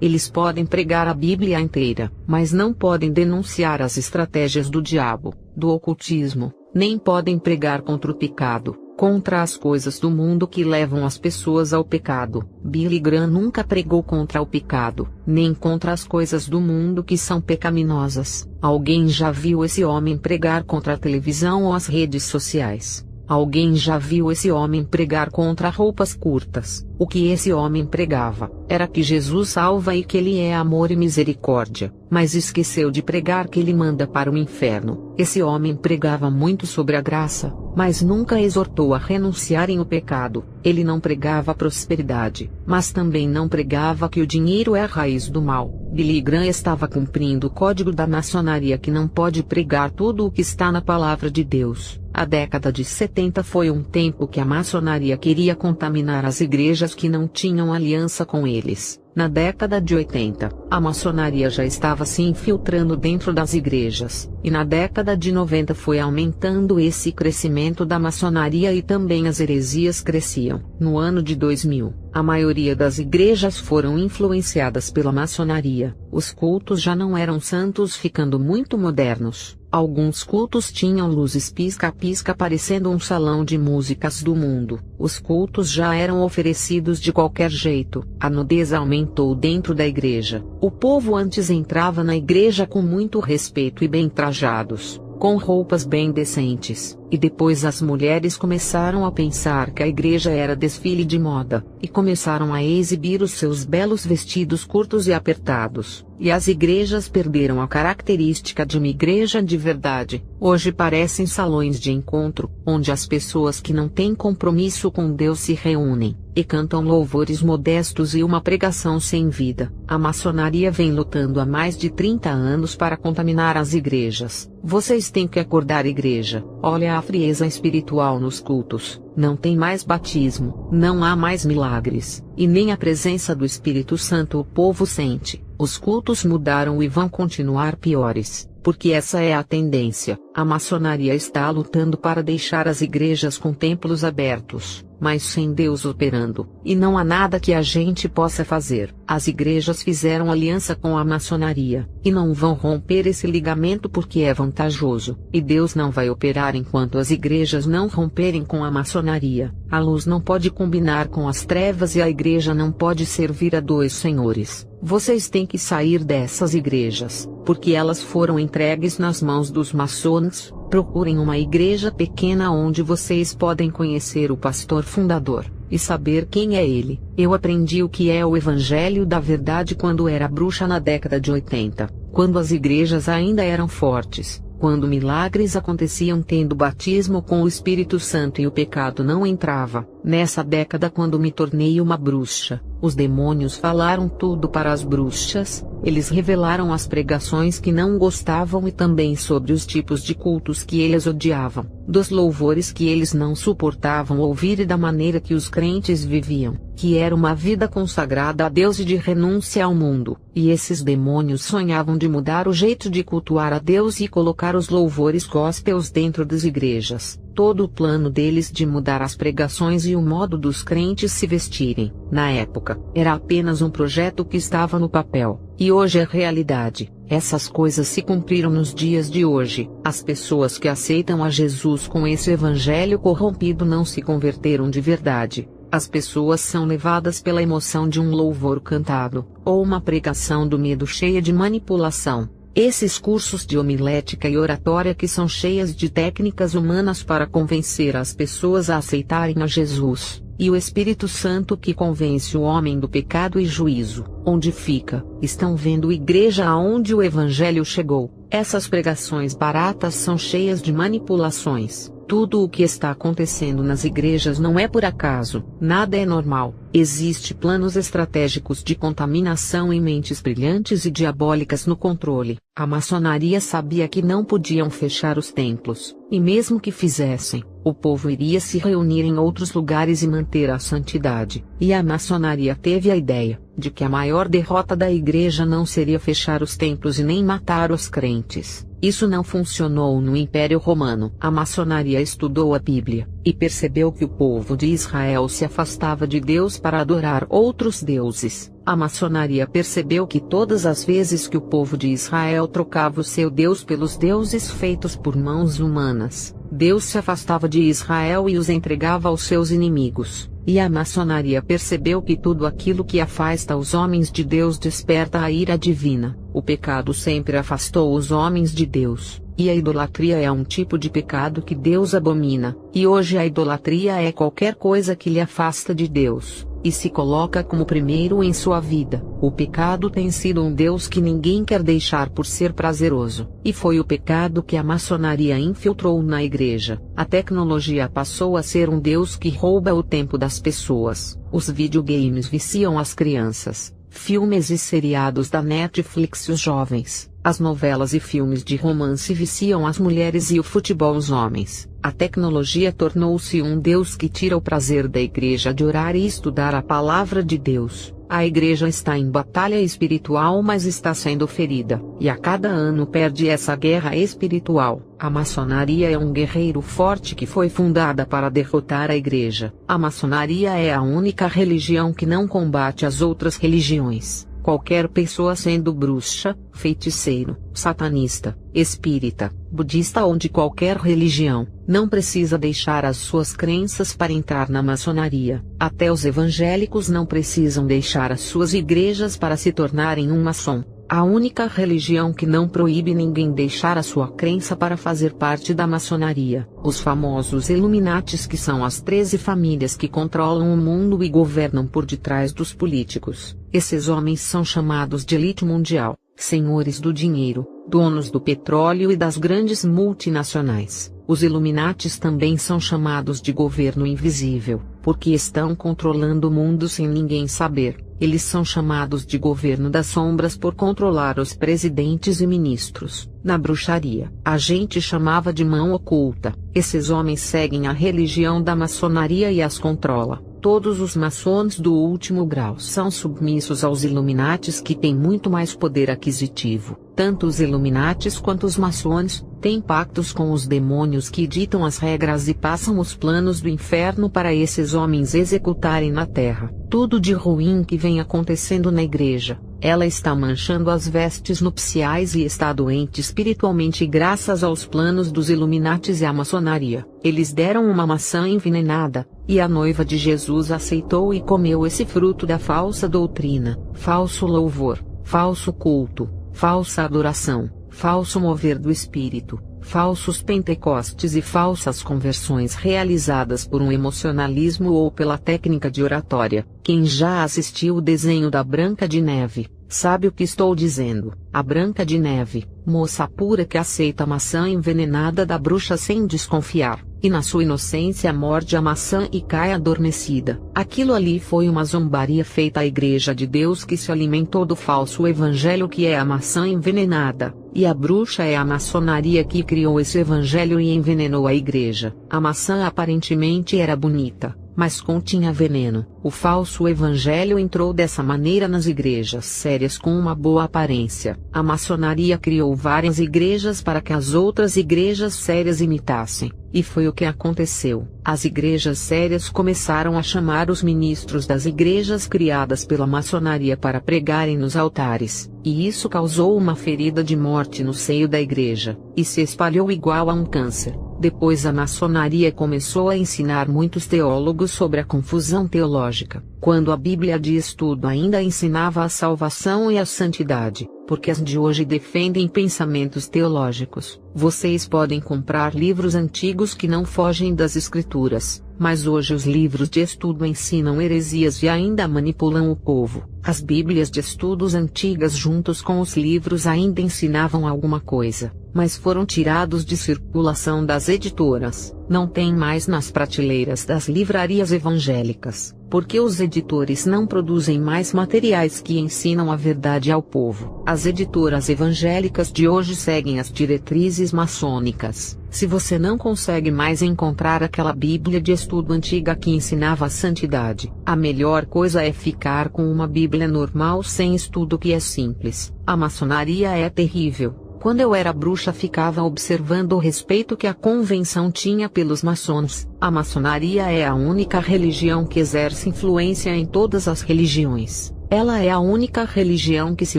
Eles podem pregar a Bíblia inteira, mas não podem denunciar as estratégias do diabo, do ocultismo, nem podem pregar contra o pecado, contra as coisas do mundo que levam as pessoas ao pecado. Billy Graham nunca pregou contra o pecado, nem contra as coisas do mundo que são pecaminosas. Alguém já viu esse homem pregar contra a televisão ou as redes sociais? Alguém já viu esse homem pregar contra roupas curtas? O que esse homem pregava era que Jesus salva e que ele é amor e misericórdia, mas esqueceu de pregar que ele manda para o inferno. Esse homem pregava muito sobre a graça, mas nunca exortou a renunciarem ao pecado. Ele não pregava a prosperidade, mas também não pregava que o dinheiro é a raiz do mal. Billy Graham estava cumprindo o código da maçonaria que não pode pregar tudo o que está na palavra de Deus. A década de 70 foi um tempo que a maçonaria queria contaminar as igrejas que não tinham aliança com eles. Na década de 80, a maçonaria já estava se infiltrando dentro das igrejas, e na década de 90 foi aumentando esse crescimento da maçonaria e também as heresias cresciam. No ano de 2000, a maioria das igrejas foram influenciadas pela maçonaria. Os cultos já não eram santos, ficando muito modernos. Alguns cultos tinham luzes pisca-pisca parecendo um salão de músicas do mundo. Os cultos já eram oferecidos de qualquer jeito. A nudez aumentou dentro da igreja. O povo antes entrava na igreja com muito respeito e bem trajados, com roupas bem decentes, e depois as mulheres começaram a pensar que a igreja era desfile de moda, e começaram a exibir os seus belos vestidos curtos e apertados, e as igrejas perderam a característica de uma igreja de verdade. Hoje parecem salões de encontro, onde as pessoas que não têm compromisso com Deus se reúnem, e cantam louvores modestos e uma pregação sem vida. A maçonaria vem lutando há mais de 30 anos para contaminar as igrejas. Vocês têm que acordar, igreja. Olha a frieza espiritual nos cultos. Não tem mais batismo, não há mais milagres, e nem a presença do Espírito Santo o povo sente. Os cultos mudaram e vão continuar piores, porque essa é a tendência. A maçonaria está lutando para deixar as igrejas com templos abertos, mas sem Deus operando, e não há nada que a gente possa fazer. As igrejas fizeram aliança com a maçonaria, e não vão romper esse ligamento porque é vantajoso, e Deus não vai operar enquanto as igrejas não romperem com a maçonaria. A luz não pode combinar com as trevas e a igreja não pode servir a dois senhores. Vocês têm que sair dessas igrejas, porque elas foram entregues nas mãos dos maçons. Procurem uma igreja pequena onde vocês podem conhecer o pastor fundador, e saber quem é ele. Eu aprendi o que é o Evangelho da Verdade quando era bruxa na década de 80, quando as igrejas ainda eram fortes, quando milagres aconteciam tendo batismo com o Espírito Santo e o pecado não entrava. Nessa década, quando me tornei uma bruxa, os demônios falaram tudo para as bruxas, eles revelaram as pregações que não gostavam e também sobre os tipos de cultos que eles odiavam, dos louvores que eles não suportavam ouvir e da maneira que os crentes viviam, que era uma vida consagrada a Deus e de renúncia ao mundo. E esses demônios sonhavam de mudar o jeito de cultuar a Deus e colocar os louvores gospels dentro das igrejas. Todo o plano deles de mudar as pregações e o modo dos crentes se vestirem, na época, era apenas um projeto que estava no papel, e hoje é realidade. Essas coisas se cumpriram nos dias de hoje. As pessoas que aceitam a Jesus com esse evangelho corrompido não se converteram de verdade. As pessoas são levadas pela emoção de um louvor cantado, ou uma pregação do medo cheia de manipulação. Esses cursos de homilética e oratória que são cheias de técnicas humanas para convencer as pessoas a aceitarem a Jesus, e o Espírito Santo que convence o homem do pecado e juízo. Onde fica? Estão vendo igreja aonde o Evangelho chegou? Essas pregações baratas são cheias de manipulações. Tudo o que está acontecendo nas igrejas não é por acaso, nada é normal. Existem planos estratégicos de contaminação e mentes brilhantes e diabólicas no controle. A maçonaria sabia que não podiam fechar os templos, e mesmo que fizessem, o povo iria se reunir em outros lugares e manter a santidade. E a maçonaria teve a ideia de que a maior derrota da igreja não seria fechar os templos e nem matar os crentes. Isso não funcionou no Império Romano. A maçonaria estudou a Bíblia, e percebeu que o povo de Israel se afastava de Deus para adorar outros deuses. A maçonaria percebeu que todas as vezes que o povo de Israel trocava o seu Deus pelos deuses feitos por mãos humanas, Deus se afastava de Israel e os entregava aos seus inimigos. E a maçonaria percebeu que tudo aquilo que afasta os homens de Deus desperta a ira divina. O pecado sempre afastou os homens de Deus, e a idolatria é um tipo de pecado que Deus abomina. E hoje a idolatria é qualquer coisa que lhe afasta de Deus, e se coloca como primeiro em sua vida. O pecado tem sido um Deus que ninguém quer deixar por ser prazeroso, e foi o pecado que a maçonaria infiltrou na igreja. A tecnologia passou a ser um Deus que rouba o tempo das pessoas. Os videogames viciam as crianças, filmes e seriados da Netflix os jovens, as novelas e filmes de romance viciam as mulheres e o futebol os homens. A tecnologia tornou-se um Deus que tira o prazer da igreja de orar e estudar a palavra de Deus. A igreja está em batalha espiritual, mas está sendo ferida, e a cada ano perde essa guerra espiritual. A maçonaria é um guerreiro forte que foi fundada para derrotar a igreja. A maçonaria é a única religião que não combate as outras religiões. Qualquer pessoa, sendo bruxa, feiticeiro, satanista, espírita, budista ou de qualquer religião, não precisa deixar as suas crenças para entrar na maçonaria. Até os evangélicos não precisam deixar as suas igrejas para se tornarem um maçom. A única religião que não proíbe ninguém deixar a sua crença para fazer parte da maçonaria. Os famosos Illuminatis, que são as 13 famílias que controlam o mundo e governam por detrás dos políticos. Esses homens são chamados de elite mundial, senhores do dinheiro, donos do petróleo e das grandes multinacionais. Os Illuminatis também são chamados de governo invisível, porque estão controlando o mundo sem ninguém saber. Eles são chamados de governo das sombras por controlar os presidentes e ministros. Na bruxaria, a gente chamava de mão oculta. Esses homens seguem a religião da maçonaria e as controla. Todos os maçons do último grau são submissos aos Illuminatis, que têm muito mais poder aquisitivo. Tanto os Illuminatis quanto os maçons têm pactos com os demônios que ditam as regras e passam os planos do inferno para esses homens executarem na terra. Tudo de ruim que vem acontecendo na igreja, ela está manchando as vestes nupciais e está doente espiritualmente graças aos planos dos Illuminatis e à maçonaria. Eles deram uma maçã envenenada, e a noiva de Jesus aceitou e comeu esse fruto da falsa doutrina, falso louvor, falso culto, falsa adoração, falso mover do espírito, falsos pentecostes e falsas conversões realizadas por um emocionalismo ou pela técnica de oratória. Quem já assistiu o desenho da Branca de Neve, sabe o que estou dizendo. A Branca de Neve, moça pura que aceita a maçã envenenada da bruxa sem desconfiar, e na sua inocência morde a maçã e cai adormecida. Aquilo ali foi uma zombaria feita à Igreja de Deus, que se alimentou do falso evangelho, que é a maçã envenenada, e a bruxa é a maçonaria que criou esse evangelho e envenenou a igreja. A maçã aparentemente era bonita, mas continha veneno. O falso evangelho entrou dessa maneira nas igrejas sérias com uma boa aparência. A maçonaria criou várias igrejas para que as outras igrejas sérias imitassem, e foi o que aconteceu. As igrejas sérias começaram a chamar os ministros das igrejas criadas pela maçonaria para pregarem nos altares, e isso causou uma ferida de morte no seio da igreja, e se espalhou igual a um câncer. Depois a maçonaria começou a ensinar muitos teólogos sobre a confusão teológica, quando a Bíblia de estudo ainda ensinava a salvação e a santidade, porque as de hoje defendem pensamentos teológicos. Vocês podem comprar livros antigos que não fogem das escrituras, mas hoje os livros de estudo ensinam heresias e ainda manipulam o povo. As Bíblias de estudos antigas juntos com os livros ainda ensinavam alguma coisa, mas foram tirados de circulação das editoras. Não tem mais nas prateleiras das livrarias evangélicas, porque os editores não produzem mais materiais que ensinam a verdade ao povo. As editoras evangélicas de hoje seguem as diretrizes maçônicas. Se você não consegue mais encontrar aquela Bíblia de estudo antiga que ensinava a santidade, a melhor coisa é ficar com uma Bíblia normal sem estudo, que é simples. A maçonaria é terrível. Quando eu era bruxa, ficava observando o respeito que a convenção tinha pelos maçons. A maçonaria é a única religião que exerce influência em todas as religiões. Ela é a única religião que se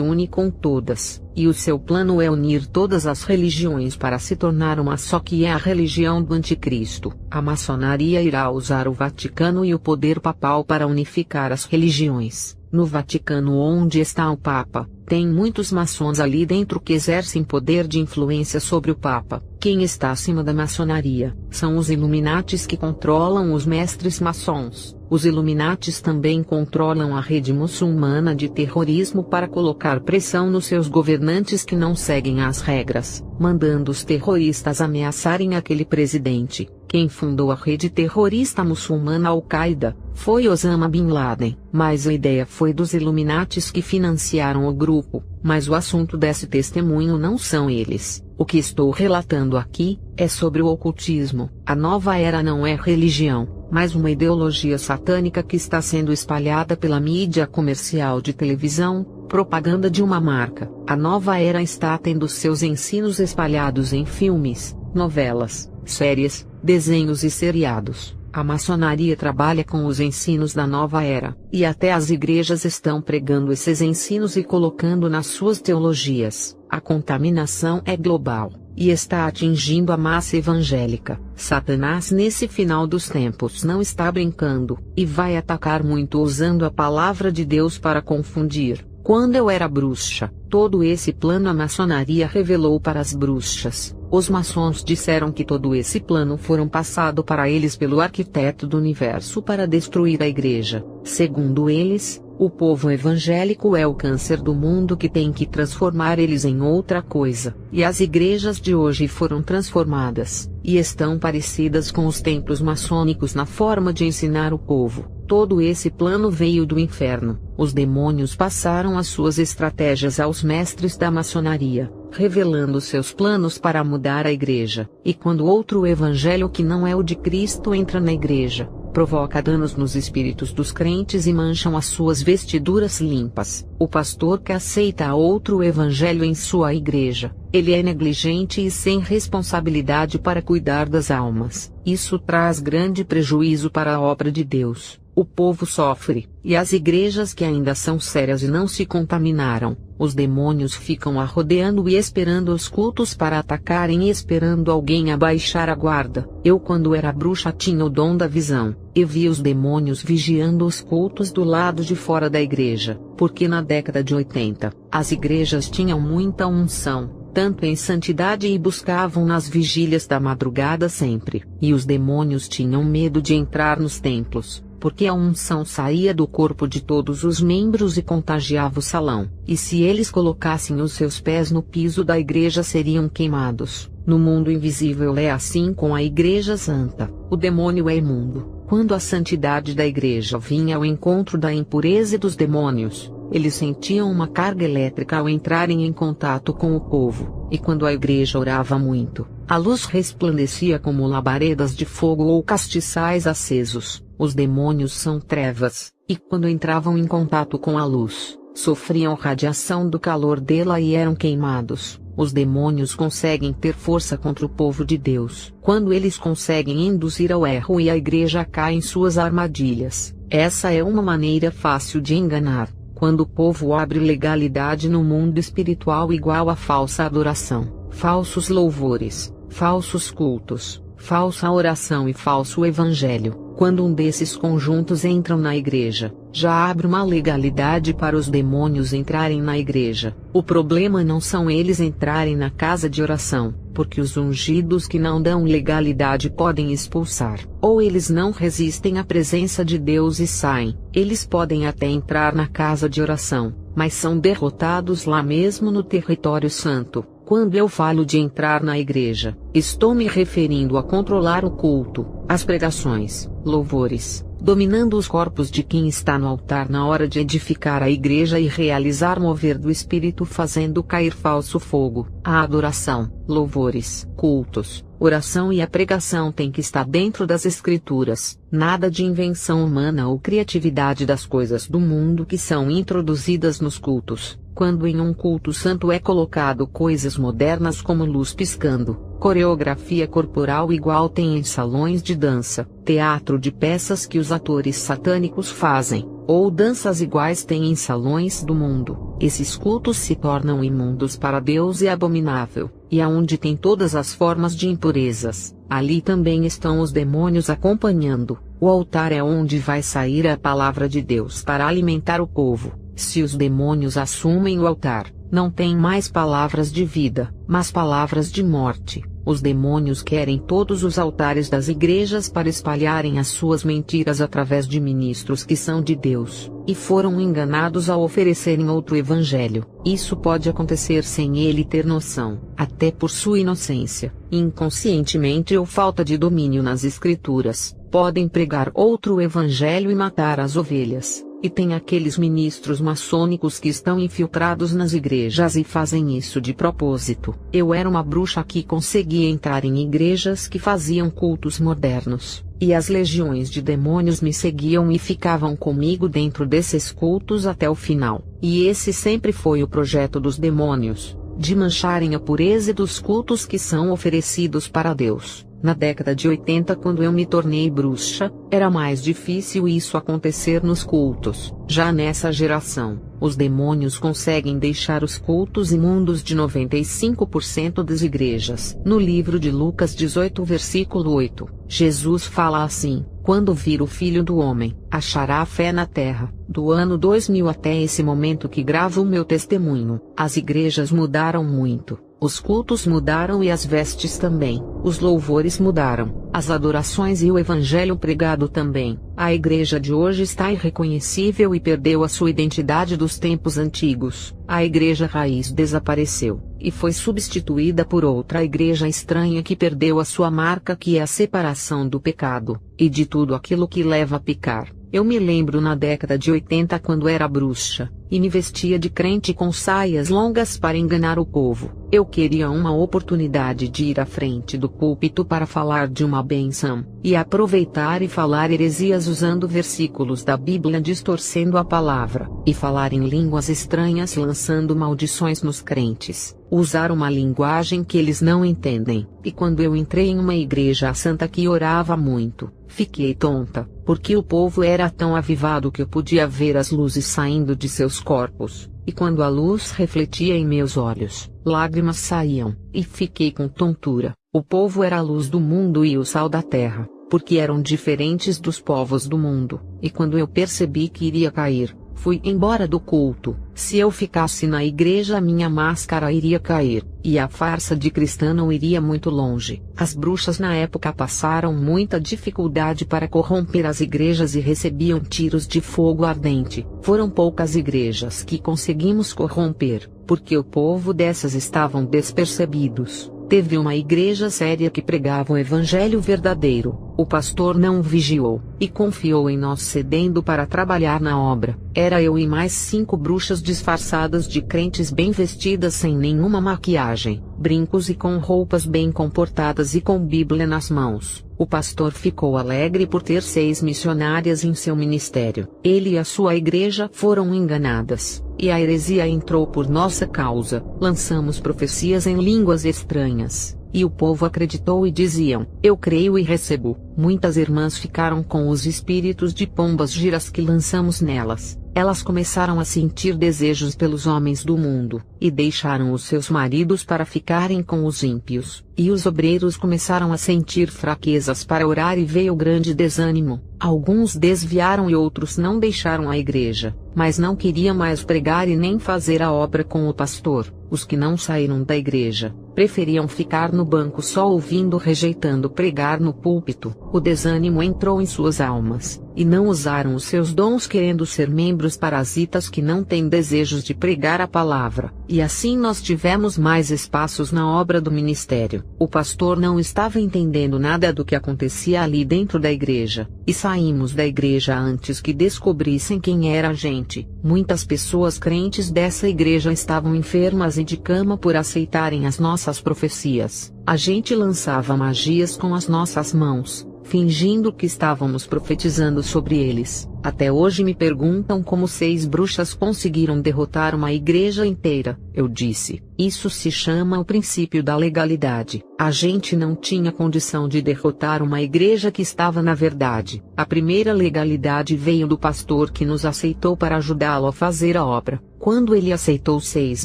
une com todas, e o seu plano é unir todas as religiões para se tornar uma só, que é a religião do anticristo. A maçonaria irá usar o Vaticano e o poder papal para unificar as religiões. No Vaticano, onde está o Papa, tem muitos maçons ali dentro que exercem poder de influência sobre o Papa. Quem está acima da maçonaria são os Illuminatis, que controlam os mestres maçons. Os Illuminatis também controlam a rede muçulmana de terrorismo para colocar pressão nos seus governantes que não seguem as regras, mandando os terroristas ameaçarem aquele presidente. Quem fundou a rede terrorista muçulmana Al-Qaeda foi Osama Bin Laden, mas a ideia foi dos Illuminatis, que financiaram o grupo. Mas o assunto desse testemunho não são eles. O que estou relatando aqui é sobre o ocultismo. A nova era não é religião, mas uma ideologia satânica que está sendo espalhada pela mídia comercial de televisão, propaganda de uma marca. A nova era está tendo seus ensinos espalhados em filmes, novelas, séries, desenhos e seriados. A maçonaria trabalha com os ensinos da nova era, e até as igrejas estão pregando esses ensinos e colocando nas suas teologias. A contaminação é global, e está atingindo a massa evangélica. Satanás nesse final dos tempos não está brincando, e vai atacar muito usando a palavra de Deus para confundir. Quando eu era bruxa, todo esse plano a maçonaria revelou para as bruxas. Os maçons disseram que todo esse plano foram passado para eles pelo arquiteto do universo para destruir a igreja. Segundo eles, o povo evangélico é o câncer do mundo que tem que transformar eles em outra coisa. E as igrejas de hoje foram transformadas, e estão parecidas com os templos maçônicos na forma de ensinar o povo. Todo esse plano veio do inferno. Os demônios passaram as suas estratégias aos mestres da maçonaria, revelando seus planos para mudar a igreja. E quando outro evangelho que não é o de Cristo entra na igreja, provoca danos nos espíritos dos crentes e mancham as suas vestiduras limpas. O pastor que aceita outro evangelho em sua igreja, ele é negligente e sem responsabilidade para cuidar das almas. Isso traz grande prejuízo para a obra de Deus. O povo sofre, e as igrejas que ainda são sérias e não se contaminaram, os demônios ficam rodeando e esperando os cultos para atacarem e esperando alguém abaixar a guarda. Eu, quando era bruxa, tinha o dom da visão, e vi os demônios vigiando os cultos do lado de fora da igreja, porque na década de 80, as igrejas tinham muita unção, tanto em santidade, e buscavam nas vigílias da madrugada sempre, e os demônios tinham medo de entrar nos templos, porque a unção saía do corpo de todos os membros e contagiava o salão, e se eles colocassem os seus pés no piso da igreja seriam queimados. No mundo invisível é assim com a igreja santa. O demônio é imundo. Quando a santidade da igreja vinha ao encontro da impureza dos demônios, eles sentiam uma carga elétrica ao entrarem em contato com o povo, e quando a igreja orava muito, a luz resplandecia como labaredas de fogo ou castiçais acesos. Os demônios são trevas, e quando entravam em contato com a luz, sofriam radiação do calor dela e eram queimados. Os demônios conseguem ter força contra o povo de Deus quando eles conseguem induzir ao erro e a igreja cai em suas armadilhas. Essa é uma maneira fácil de enganar. Quando o povo abre legalidade no mundo espiritual igual a falsa adoração, falsos louvores, falsos cultos, falsa oração e falso evangelho. Quando um desses conjuntos entram na igreja, já abre uma legalidade para os demônios entrarem na igreja. O problema não são eles entrarem na casa de oração, porque os ungidos que não dão legalidade podem expulsar, ou eles não resistem à presença de Deus e saem. Eles podem até entrar na casa de oração, mas são derrotados lá mesmo no território santo. Quando eu falo de entrar na igreja, estou me referindo a controlar o culto, as pregações, louvores, dominando os corpos de quem está no altar na hora de edificar a igreja e realizar mover do Espírito fazendo cair falso fogo. A adoração, louvores, cultos, oração e a pregação tem que estar dentro das Escrituras, nada de invenção humana ou criatividade das coisas do mundo que são introduzidas nos cultos. Quando em um culto santo é colocado coisas modernas como luz piscando, coreografia corporal igual tem em salões de dança, teatro de peças que os atores satânicos fazem, ou danças iguais tem em salões do mundo, esses cultos se tornam imundos para Deus e abominável, e aonde tem todas as formas de impurezas, ali também estão os demônios acompanhando. O altar é onde vai sair a palavra de Deus para alimentar o povo. Se os demônios assumem o altar, não tem mais palavras de vida, mas palavras de morte. Os demônios querem todos os altares das igrejas para espalharem as suas mentiras através de ministros que são de Deus, e foram enganados ao oferecerem outro evangelho. Isso pode acontecer sem ele ter noção, até por sua inocência, inconscientemente ou falta de domínio nas Escrituras. Podem pregar outro evangelho e matar as ovelhas. E tem aqueles ministros maçônicos que estão infiltrados nas igrejas e fazem isso de propósito. Eu era uma bruxa que conseguia entrar em igrejas que faziam cultos modernos, e as legiões de demônios me seguiam e ficavam comigo dentro desses cultos até o final. E esse sempre foi o projeto dos demônios, de mancharem a pureza dos cultos que são oferecidos para Deus. Na década de 80, quando eu me tornei bruxa, era mais difícil isso acontecer nos cultos. Já nessa geração, os demônios conseguem deixar os cultos imundos de 95% das igrejas. No livro de Lucas 18, versículo 8, Jesus fala assim: quando vir o Filho do Homem, achará fé na terra. Do ano 2000 até esse momento que gravo o meu testemunho, as igrejas mudaram muito. Os cultos mudaram e as vestes também. Os louvores mudaram, as adorações e o evangelho pregado também. A igreja de hoje está irreconhecível e perdeu a sua identidade dos tempos antigos. A igreja raiz desapareceu, e foi substituída por outra igreja estranha que perdeu a sua marca, que é a separação do pecado, e de tudo aquilo que leva a pecar. Eu me lembro na década de 80, quando era bruxa, e me vestia de crente com saias longas para enganar o povo. Eu queria uma oportunidade de ir à frente do púlpito para falar de uma bênção, e aproveitar e falar heresias usando versículos da Bíblia distorcendo a palavra, e falar em línguas estranhas lançando maldições nos crentes. Usar uma linguagem que eles não entendem. E quando eu entrei em uma igreja santa que orava muito, fiquei tonta, porque o povo era tão avivado que eu podia ver as luzes saindo de seus corpos, e quando a luz refletia em meus olhos, lágrimas saíam, e fiquei com tontura. O povo era a luz do mundo e o sal da terra, porque eram diferentes dos povos do mundo, e quando eu percebi que iria cair, fui embora do culto. Se eu ficasse na igreja, minha máscara iria cair, e a farsa de cristã não iria muito longe. As bruxas na época passaram muita dificuldade para corromper as igrejas e recebiam tiros de fogo ardente. Foram poucas igrejas que conseguimos corromper, porque o povo dessas estavam despercebidos. Teve uma igreja séria que pregava o evangelho verdadeiro. O pastor não vigiou, e confiou em nós cedendo para trabalhar na obra. Era eu e mais 5 bruxas disfarçadas de crentes bem vestidas sem nenhuma maquiagem, brincos e com roupas bem comportadas e com Bíblia nas mãos. O pastor ficou alegre por ter 6 missionárias em seu ministério. Ele e a sua igreja foram enganadas, e a heresia entrou por nossa causa. Lançamos profecias em línguas estranhas, e o povo acreditou e diziam: eu creio e recebo. Muitas irmãs ficaram com os espíritos de pombas giras que lançamos nelas. Elas começaram a sentir desejos pelos homens do mundo, e deixaram os seus maridos para ficarem com os ímpios. E os obreiros começaram a sentir fraquezas para orar e veio grande desânimo. Alguns desviaram e outros não deixaram a igreja, mas não queriam mais pregar e nem fazer a obra com o pastor. Os que não saíram da igreja, preferiam ficar no banco só ouvindo, rejeitando pregar no púlpito. O desânimo entrou em suas almas, e não usaram os seus dons querendo ser membros parasitas que não têm desejos de pregar a palavra. E assim nós tivemos mais espaços na obra do ministério. O pastor não estava entendendo nada do que acontecia ali dentro da igreja, e saímos da igreja antes que descobrissem quem era a gente. Muitas pessoas crentes dessa igreja estavam enfermas e de cama por aceitarem as nossas profecias. A gente lançava magias com as nossas mãos, fingindo que estávamos profetizando sobre eles. Até hoje me perguntam como 6 bruxas conseguiram derrotar uma igreja inteira. Eu disse: isso se chama o princípio da legalidade. A gente não tinha condição de derrotar uma igreja que estava na verdade. A primeira legalidade veio do pastor que nos aceitou para ajudá-lo a fazer a obra. Quando ele aceitou 6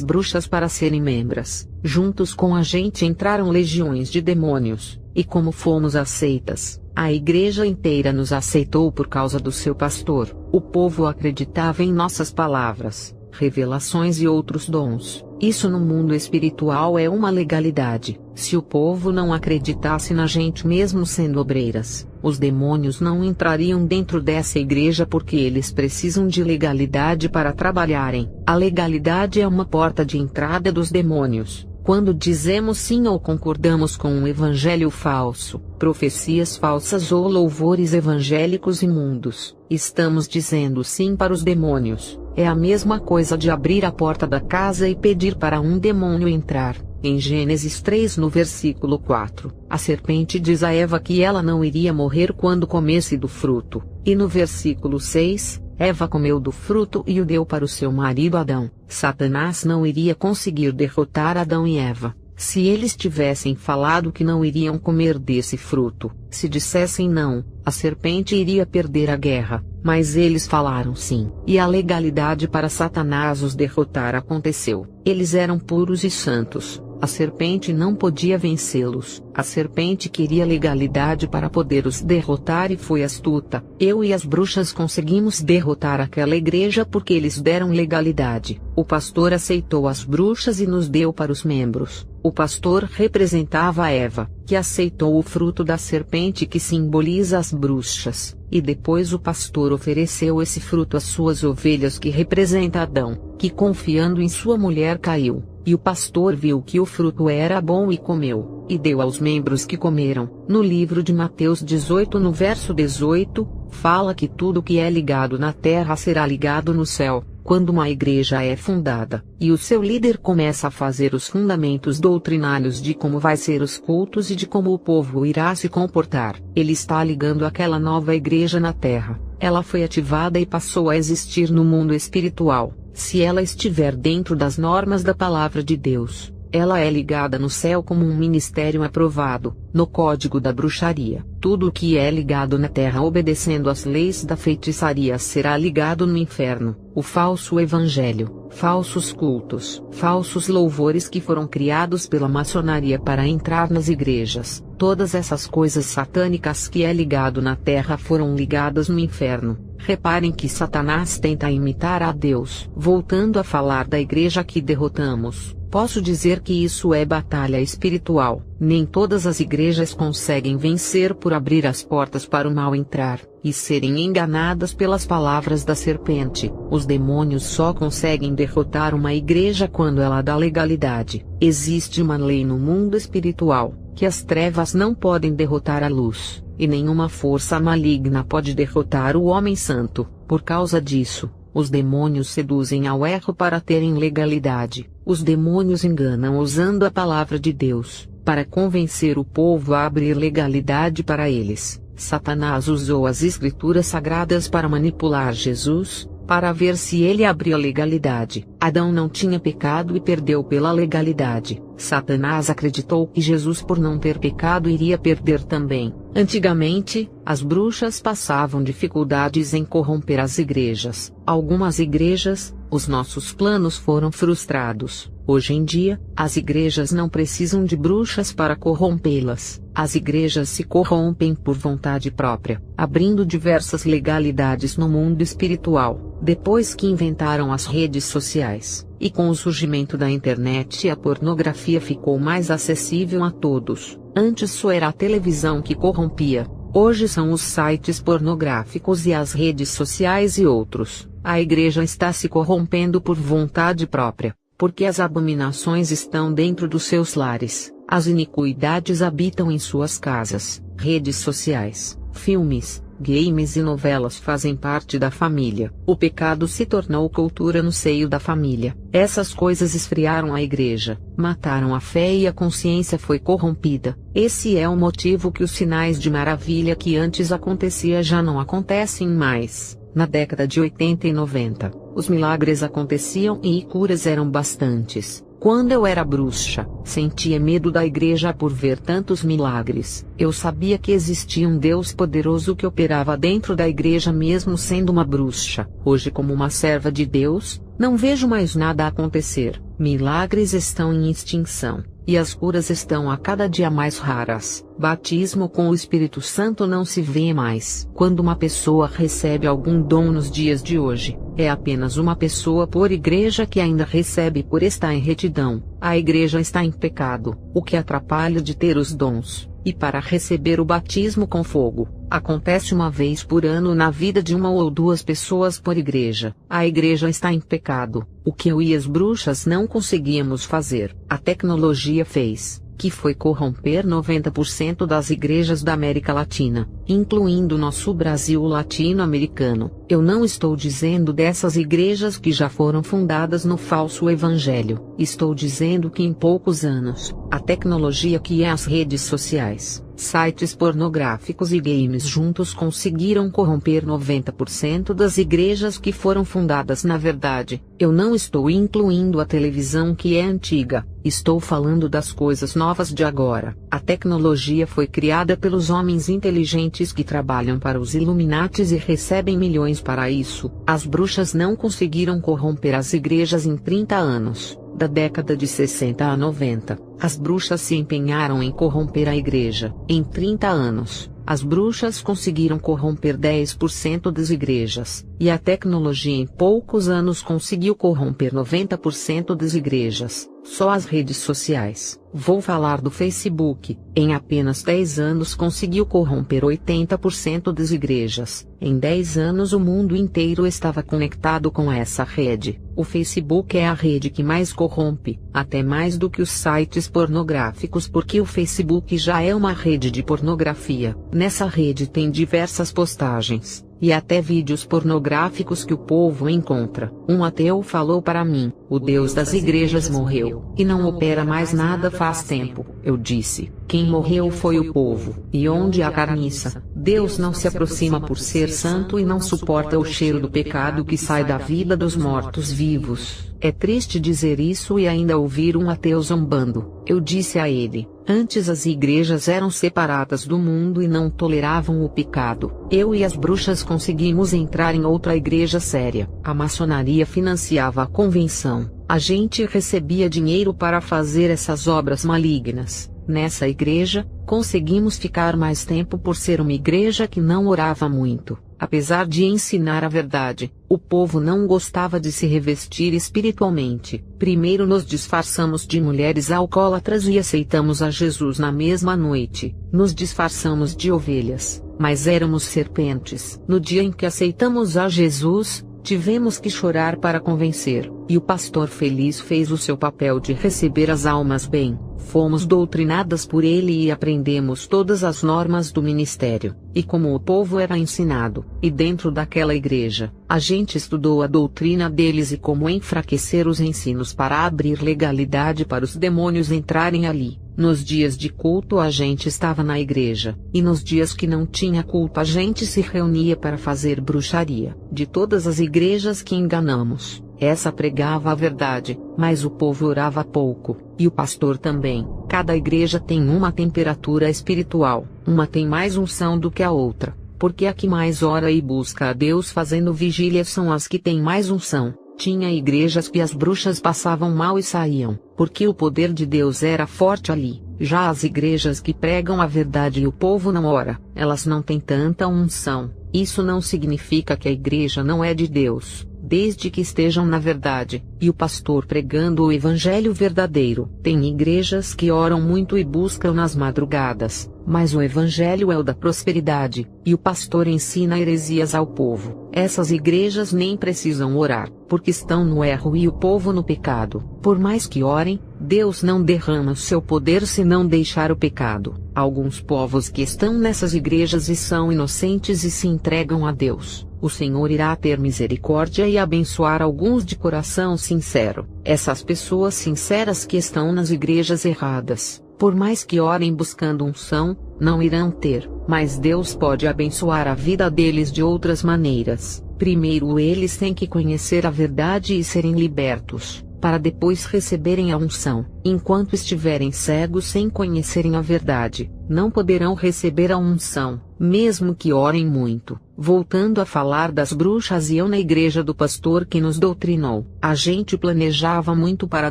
bruxas para serem membras, juntos com a gente entraram legiões de demônios, e como fomos aceitas, a igreja inteira nos aceitou por causa do seu pastor. O povo acreditava em nossas palavras, revelações e outros dons. Isso no mundo espiritual é uma legalidade. Se o povo não acreditasse na gente mesmo sendo obreiras, os demônios não entrariam dentro dessa igreja porque eles precisam de legalidade para trabalharem. A legalidade é uma porta de entrada dos demônios. Quando dizemos sim ou concordamos com um evangelho falso, profecias falsas ou louvores evangélicos imundos, estamos dizendo sim para os demônios. É a mesma coisa de abrir a porta da casa e pedir para um demônio entrar. Em Gênesis 3 no versículo 4, a serpente diz a Eva que ela não iria morrer quando comesse do fruto, e no versículo 6, Eva comeu do fruto e o deu para o seu marido Adão. Satanás não iria conseguir derrotar Adão e Eva, Se eles tivessem falado que não iriam comer desse fruto, se dissessem não, a serpente iria perder a guerra, mas eles falaram sim. E a legalidade para Satanás os derrotar aconteceu. Eles eram puros e santos. A serpente não podia vencê-los. A serpente queria legalidade para poder os derrotar e foi astuta. Eu e as bruxas conseguimos derrotar aquela igreja porque eles deram legalidade. O pastor aceitou as bruxas e nos deu para os membros. O pastor representava Eva, que aceitou o fruto da serpente que simboliza as bruxas, e depois o pastor ofereceu esse fruto às suas ovelhas que representa Adão, que confiando em sua mulher caiu. E o pastor viu que o fruto era bom e comeu, e deu aos membros que comeram. No livro de Mateus 18 no verso 18, fala que tudo que é ligado na terra será ligado no céu. Quando uma igreja é fundada, e o seu líder começa a fazer os fundamentos doutrinários de como vai ser os cultos e de como o povo irá se comportar, ele está ligando aquela nova igreja na terra. Ela foi ativada e passou a existir no mundo espiritual. Se ela estiver dentro das normas da palavra de Deus, ela é ligada no céu como um ministério aprovado, no código da bruxaria. Tudo o que é ligado na terra obedecendo às leis da feitiçaria será ligado no inferno. O falso evangelho, falsos cultos, falsos louvores que foram criados pela maçonaria para entrar nas igrejas, todas essas coisas satânicas que é ligado na terra foram ligadas no inferno. Reparem que Satanás tenta imitar a Deus. Voltando a falar da igreja que derrotamos, posso dizer que isso é batalha espiritual. Nem todas as igrejas conseguem vencer por abrir as portas para o mal entrar, e serem enganadas pelas palavras da serpente. Os demônios só conseguem derrotar uma igreja quando ela dá legalidade. Existe uma lei no mundo espiritual, que as trevas não podem derrotar a luz, e nenhuma força maligna pode derrotar o homem santo. Por causa disso, os demônios seduzem ao erro para terem legalidade. Os demônios enganam usando a palavra de Deus, para convencer o povo a abrir legalidade para eles. Satanás usou as escrituras sagradas para manipular Jesus, para ver se ele abria legalidade. Adão não tinha pecado e perdeu pela legalidade. Satanás acreditou que Jesus, por não ter pecado, iria perder também. Antigamente, as bruxas passavam dificuldades em corromper as igrejas. Algumas igrejas, os nossos planos foram frustrados. Hoje em dia, as igrejas não precisam de bruxas para corrompê-las. As igrejas se corrompem por vontade própria, abrindo diversas legalidades no mundo espiritual. Depois que inventaram as redes sociais, e com o surgimento da internet, a pornografia ficou mais acessível a todos. Antes só era a televisão que corrompia. Hoje são os sites pornográficos e as redes sociais e outros. A igreja está se corrompendo por vontade própria, porque as abominações estão dentro dos seus lares, as iniquidades habitam em suas casas. Redes sociais, filmes, games e novelas fazem parte da família. O pecado se tornou cultura no seio da família. Essas coisas esfriaram a igreja, mataram a fé e a consciência foi corrompida. Esse é o motivo que os sinais de maravilha que antes acontecia já não acontecem mais. Na década de 80 e 90, os milagres aconteciam e curas eram bastantes. Quando eu era bruxa, sentia medo da igreja por ver tantos milagres. Eu sabia que existia um Deus poderoso que operava dentro da igreja mesmo sendo uma bruxa. Hoje, como uma serva de Deus, não vejo mais nada acontecer. Milagres estão em extinção, e as curas estão a cada dia mais raras. Batismo com o Espírito Santo não se vê mais. Quando uma pessoa recebe algum dom nos dias de hoje, é apenas uma pessoa por igreja que ainda recebe por estar em retidão. A igreja está em pecado, o que atrapalha de ter os dons. E para receber o batismo com fogo, acontece uma vez por ano na vida de uma ou duas pessoas por igreja. A igreja está em pecado, o que eu e as bruxas não conseguíamos fazer. A tecnologia fez, que foi corromper 90% das igrejas da América Latina, incluindo nosso Brasil latino-americano. Eu não estou dizendo dessas igrejas que já foram fundadas no falso evangelho. Estou dizendo que em poucos anos, a tecnologia que é as redes sociais, sites pornográficos e games juntos conseguiram corromper 90% das igrejas que foram fundadas. Na verdade, eu não estou incluindo a televisão que é antiga, estou falando das coisas novas de agora. A tecnologia foi criada pelos homens inteligentes que trabalham para os Illuminatis e recebem milhões para isso. As bruxas não conseguiram corromper as igrejas em 30 anos. Da década de 60 a 90, as bruxas se empenharam em corromper a igreja. Em 30 anos, as bruxas conseguiram corromper 10% das igrejas, e a tecnologia em poucos anos conseguiu corromper 90% das igrejas. Só as redes sociais, vou falar do Facebook, em apenas 10 anos conseguiu corromper 80% das igrejas. Em 10 anos o mundo inteiro estava conectado com essa rede. O Facebook é a rede que mais corrompe, até mais do que os sites pornográficos, porque o Facebook já é uma rede de pornografia. Nessa rede tem diversas postagens, e até vídeos pornográficos que o povo encontra. Um ateu falou para mim: o Deus das igrejas morreu, e não opera mais nada faz tempo. Eu disse: quem morreu foi o povo. E onde há carniça, Deus não se aproxima por ser santo e não suporta o cheiro do pecado que sai da vida dos mortos-vivos. É triste dizer isso e ainda ouvir um ateu zombando. Eu disse a ele: antes as igrejas eram separadas do mundo e não toleravam o pecado. Eu e as bruxas conseguimos entrar em outra igreja séria. A maçonaria financiava a convenção. A gente recebia dinheiro para fazer essas obras malignas. Nessa igreja, conseguimos ficar mais tempo por ser uma igreja que não orava muito. Apesar de ensinar a verdade, o povo não gostava de se revestir espiritualmente. Primeiro nos disfarçamos de mulheres alcoólatras e aceitamos a Jesus na mesma noite. Nos disfarçamos de ovelhas, mas éramos serpentes. No dia em que aceitamos a Jesus, tivemos que chorar para convencer, e o pastor feliz fez o seu papel de receber as almas bem. Fomos doutrinadas por ele e aprendemos todas as normas do ministério, e como o povo era ensinado, e dentro daquela igreja, a gente estudou a doutrina deles e como enfraquecer os ensinos para abrir legalidade para os demônios entrarem ali. Nos dias de culto a gente estava na igreja, e nos dias que não tinha culto a gente se reunia para fazer bruxaria. De todas as igrejas que enganamos, essa pregava a verdade, mas o povo orava pouco, e o pastor também. Cada igreja tem uma temperatura espiritual, uma tem mais unção do que a outra, porque a que mais ora e busca a Deus fazendo vigília são as que têm mais unção. Tinha igrejas que as bruxas passavam mal e saíam, porque o poder de Deus era forte ali. Já as igrejas que pregam a verdade e o povo não ora, elas não têm tanta unção. Isso não significa que a igreja não é de Deus, desde que estejam na verdade, e o pastor pregando o evangelho verdadeiro. Tem igrejas que oram muito e buscam nas madrugadas, mas o evangelho é o da prosperidade, e o pastor ensina heresias ao povo. Essas igrejas nem precisam orar, porque estão no erro e o povo no pecado. Por mais que orem, Deus não derrama o seu poder se não deixar o pecado. Alguns povos que estão nessas igrejas e são inocentes e se entregam a Deus, o Senhor irá ter misericórdia e abençoar alguns de coração sincero. Essas pessoas sinceras que estão nas igrejas erradas, por mais que orem buscando unção, não irão ter, mas Deus pode abençoar a vida deles de outras maneiras. Primeiro eles têm que conhecer a verdade e serem libertos, para depois receberem a unção. Enquanto estiverem cegos sem conhecerem a verdade, não poderão receber a unção, mesmo que orem muito. Voltando a falar das bruxas e eu na igreja do pastor que nos doutrinou, a gente planejava muito para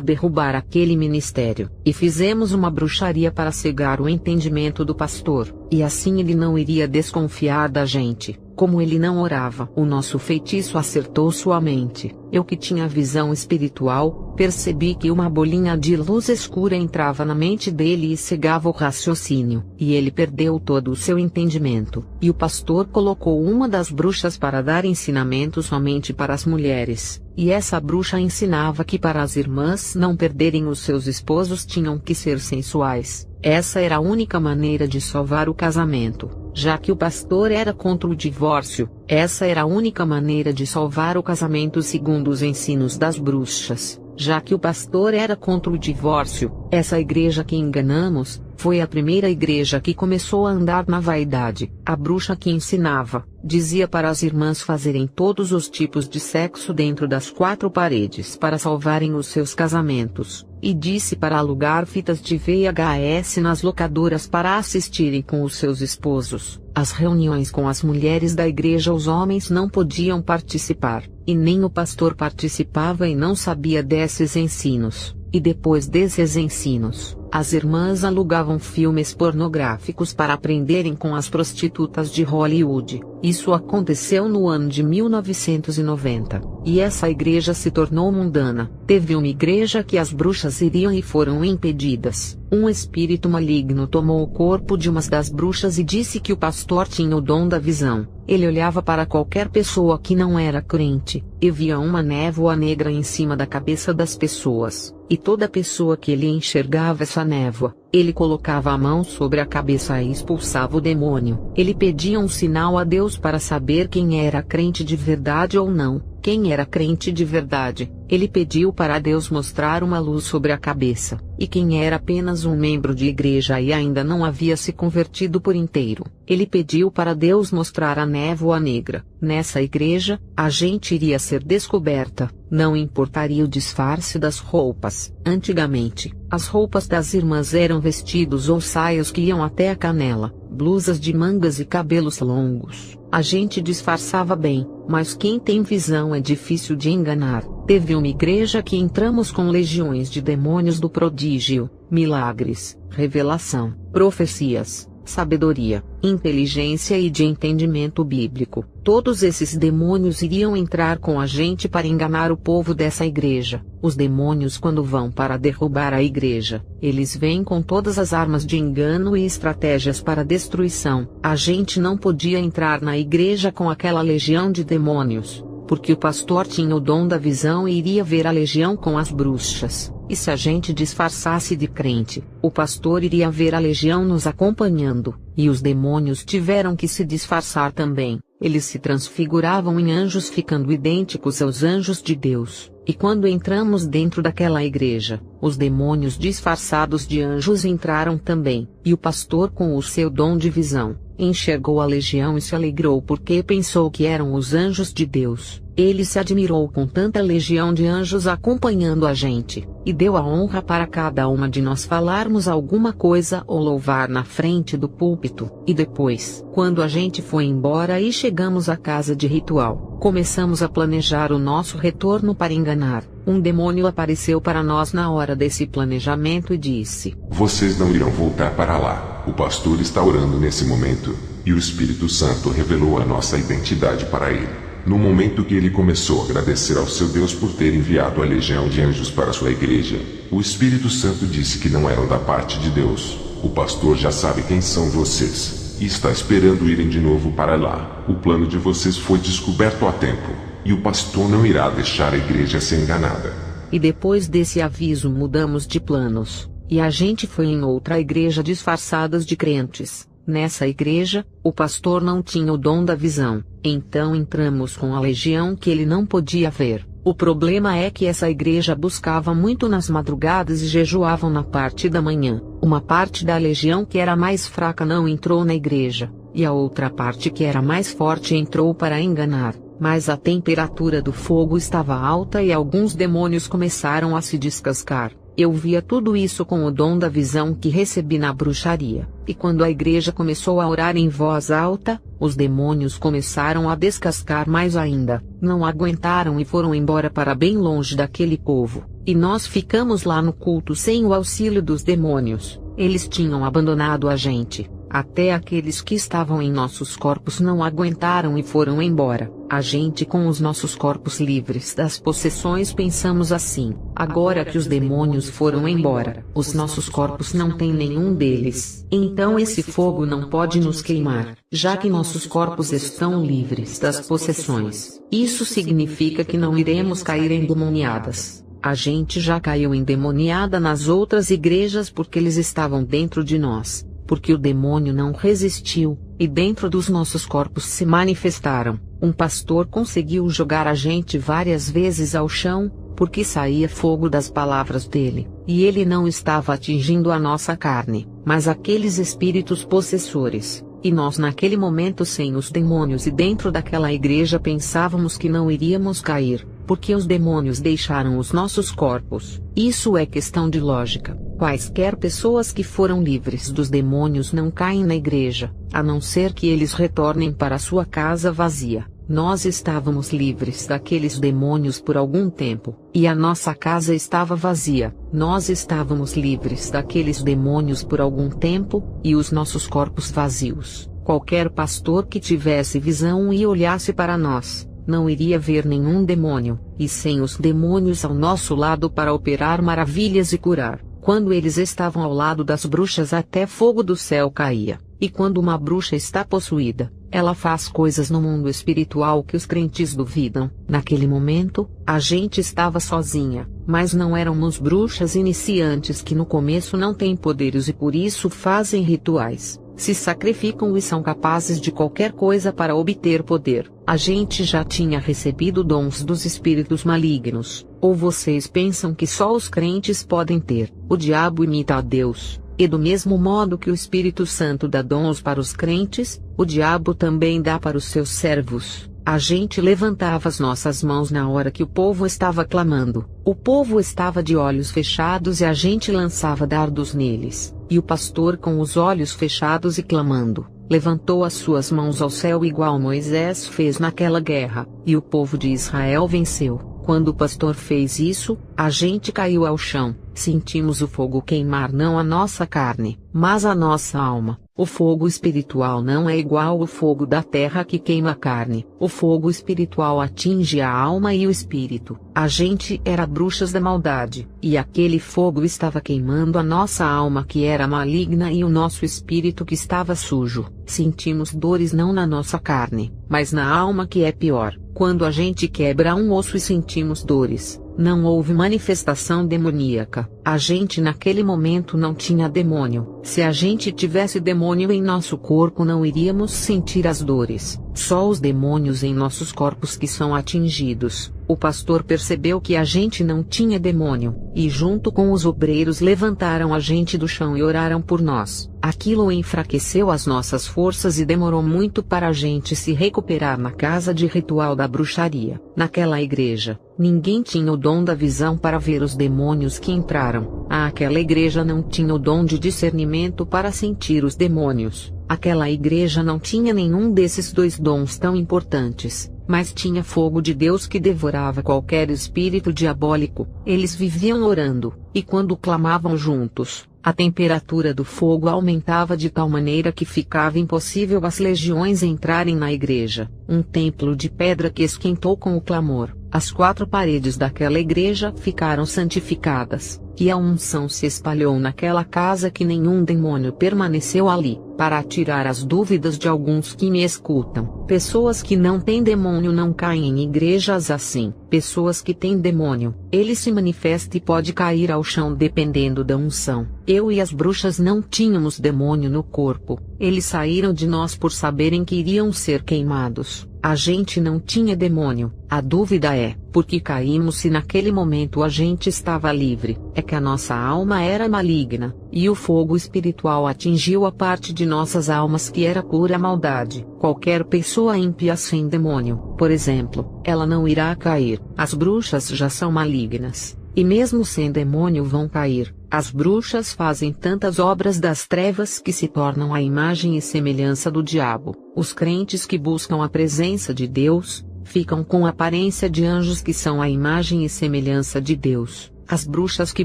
derrubar aquele ministério, e fizemos uma bruxaria para cegar o entendimento do pastor, e assim ele não iria desconfiar da gente. Como ele não orava, o nosso feitiço acertou sua mente. Eu que tinha visão espiritual, percebi que uma bolinha de luz escura entrava na mente dele e cegava o raciocínio, e ele perdeu todo o seu entendimento. E o pastor colocou uma das bruxas para dar ensinamento somente para as mulheres, e essa bruxa ensinava que para as irmãs não perderem os seus esposos tinham que ser sensuais. Essa era a única maneira de salvar o casamento, já que o pastor era contra o divórcio. Essa era a única maneira de salvar o casamento segundo os ensinos das bruxas. já que o pastor era contra o divórcio. Essa igreja que enganamos, foi a primeira igreja que começou a andar na vaidade. A bruxa que ensinava, dizia para as irmãs fazerem todos os tipos de sexo dentro das 4 paredes para salvarem os seus casamentos, e disse para alugar fitas de VHS nas locadoras para assistirem com os seus esposos. As reuniões com as mulheres da igreja os homens não podiam participar, e nem o pastor participava e não sabia desses ensinos. E depois desses ensinos, as irmãs alugavam filmes pornográficos para aprenderem com as prostitutas de Hollywood. Isso aconteceu no ano de 1990, e essa igreja se tornou mundana. Teve uma igreja que as bruxas iriam e foram impedidas. Um espírito maligno tomou o corpo de uma das bruxas e disse que o pastor tinha o dom da visão. Ele olhava para qualquer pessoa que não era crente, e via uma névoa negra em cima da cabeça das pessoas, e toda pessoa que ele enxergava essa névoa, ele colocava a mão sobre a cabeça e expulsava o demônio. Ele pedia um sinal a Deus para saber quem era crente de verdade ou não. Quem era crente de verdade, ele pediu para Deus mostrar uma luz sobre a cabeça, e quem era apenas um membro de igreja e ainda não havia se convertido por inteiro, ele pediu para Deus mostrar a névoa negra. Nessa igreja, a gente iria ser descoberta, não importaria o disfarce das roupas. Antigamente, as roupas das irmãs eram vestidos ou saias que iam até a canela, blusas de mangas e cabelos longos. A gente disfarçava bem, mas quem tem visão é difícil de enganar. Teve uma igreja que entramos com legiões de demônios do prodígio, milagres, revelação, profecias, sabedoria, inteligência e de entendimento bíblico. Todos esses demônios iriam entrar com a gente para enganar o povo dessa igreja. Os demônios, quando vão para derrubar a igreja, eles vêm com todas as armas de engano e estratégias para destruição. A gente não podia entrar na igreja com aquela legião de demônios, porque o pastor tinha o dom da visão e iria ver a legião com as bruxas. E se a gente disfarçasse de crente, o pastor iria ver a legião nos acompanhando, e os demônios tiveram que se disfarçar também. Eles se transfiguravam em anjos ficando idênticos aos anjos de Deus. E quando entramos dentro daquela igreja, os demônios disfarçados de anjos entraram também, e o pastor com o seu dom de visão, enxergou a legião e se alegrou porque pensou que eram os anjos de Deus. Ele se admirou com tanta legião de anjos acompanhando a gente, e deu a honra para cada uma de nós falarmos alguma coisa ou louvar na frente do púlpito. E depois, quando a gente foi embora e chegamos à casa de ritual, começamos a planejar o nosso retorno para enganar. Um demônio apareceu para nós na hora desse planejamento e disse: Vocês não irão voltar para lá. O pastor está orando nesse momento, e o Espírito Santo revelou a nossa identidade para ele. No momento que ele começou a agradecer ao seu Deus por ter enviado a legião de anjos para sua igreja, o Espírito Santo disse que não eram da parte de Deus. O pastor já sabe quem são vocês, e está esperando irem de novo para lá. O plano de vocês foi descoberto a tempo, e o pastor não irá deixar a igreja ser enganada. E depois desse aviso mudamos de planos, e a gente foi em outra igreja disfarçadas de crentes. Nessa igreja, o pastor não tinha o dom da visão, então entramos com a legião que ele não podia ver. O problema é que essa igreja buscava muito nas madrugadas e jejuavam na parte da manhã. Uma parte da legião que era mais fraca não entrou na igreja, e a outra parte que era mais forte entrou para enganar. Mas a temperatura do fogo estava alta e alguns demônios começaram a se descascar. Eu via tudo isso com o dom da visão que recebi na bruxaria, e quando a igreja começou a orar em voz alta, os demônios começaram a descascar mais ainda, não aguentaram e foram embora para bem longe daquele povo, e nós ficamos lá no culto sem o auxílio dos demônios. Eles tinham abandonado a gente. Até aqueles que estavam em nossos corpos não aguentaram e foram embora. A gente com os nossos corpos livres das possessões pensamos assim: agora que os demônios foram embora, os nossos corpos não têm nenhum deles. Então esse fogo não pode nos queimar, já que nossos corpos estão livres das possessões. Isso significa que não iremos cair endemoniadas. A gente já caiu endemoniada nas outras igrejas porque eles estavam dentro de nós. Porque o demônio não resistiu, e dentro dos nossos corpos se manifestaram. Um pastor conseguiu jogar a gente várias vezes ao chão, porque saía fogo das palavras dele, e ele não estava atingindo a nossa carne, mas aqueles espíritos possessores. E nós naquele momento sem os demônios e dentro daquela igreja pensávamos que não iríamos cair, porque os demônios deixaram os nossos corpos. Isso é questão de lógica. Quaisquer pessoas que foram livres dos demônios não caem na igreja, a não ser que eles retornem para sua casa vazia. Nós estávamos livres daqueles demônios por algum tempo, e a nossa casa estava vazia. Nós estávamos livres daqueles demônios por algum tempo, e os nossos corpos vazios. Qualquer pastor que tivesse visão e olhasse para nós, não iria ver nenhum demônio, e sem os demônios ao nosso lado para operar maravilhas e curar. Quando eles estavam ao lado das bruxas até fogo do céu caía, e quando uma bruxa está possuída, ela faz coisas no mundo espiritual que os crentes duvidam. Naquele momento, a gente estava sozinha, mas não éramos bruxas iniciantes que no começo não têm poderes e por isso fazem rituais, se sacrificam e são capazes de qualquer coisa para obter poder. A gente já tinha recebido dons dos espíritos malignos, ou vocês pensam que só os crentes podem ter? O diabo imita a Deus. E do mesmo modo que o Espírito Santo dá dons para os crentes, o diabo também dá para os seus servos. A gente levantava as nossas mãos na hora que o povo estava clamando. O povo estava de olhos fechados e a gente lançava dardos neles. E o pastor com os olhos fechados e clamando, levantou as suas mãos ao céu igual Moisés fez naquela guerra, e o povo de Israel venceu. Quando o pastor fez isso, a gente caiu ao chão, sentimos o fogo queimar não a nossa carne, mas a nossa alma. O fogo espiritual não é igual ao fogo da terra que queima a carne. O fogo espiritual atinge a alma e o espírito. A gente era bruxas da maldade, e aquele fogo estava queimando a nossa alma que era maligna e o nosso espírito que estava sujo. Sentimos dores não na nossa carne, mas na alma que é pior. Quando a gente quebra um osso e sentimos dores, não houve manifestação demoníaca. A gente naquele momento não tinha demônio. Se a gente tivesse demônio em nosso corpo não iríamos sentir as dores. Só os demônios em nossos corpos que são atingidos. O pastor percebeu que a gente não tinha demônio, e junto com os obreiros levantaram a gente do chão e oraram por nós. Aquilo enfraqueceu as nossas forças e demorou muito para a gente se recuperar na casa de ritual da bruxaria. Naquela igreja, ninguém tinha o dom da visão para ver os demônios que entraram. Aquela igreja não tinha o dom de discernimento para sentir os demônios. Aquela igreja não tinha nenhum desses dois dons tão importantes, mas tinha fogo de Deus que devorava qualquer espírito diabólico. Eles viviam orando, e quando clamavam juntos, a temperatura do fogo aumentava de tal maneira que ficava impossível as legiões entrarem na igreja. Um templo de pedra que esquentou com o clamor. As 4 paredes daquela igreja ficaram santificadas, e a unção se espalhou naquela casa que nenhum demônio permaneceu ali. Para tirar as dúvidas de alguns que me escutam, pessoas que não têm demônio não caem em igrejas assim. Pessoas que têm demônio, ele se manifesta e pode cair ao chão dependendo da unção. Eu e as bruxas não tínhamos demônio no corpo, eles saíram de nós por saberem que iriam ser queimados. A gente não tinha demônio. A dúvida é, por que caímos se naquele momento a gente estava livre? É que a nossa alma era maligna, e o fogo espiritual atingiu a parte de nossas almas que era pura maldade. Qualquer pessoa ímpia sem demônio, por exemplo, ela não irá cair. As bruxas já são malignas, e mesmo sem demônio vão cair. As bruxas fazem tantas obras das trevas que se tornam a imagem e semelhança do diabo. Os crentes que buscam a presença de Deus, ficam com a aparência de anjos que são a imagem e semelhança de Deus. As bruxas que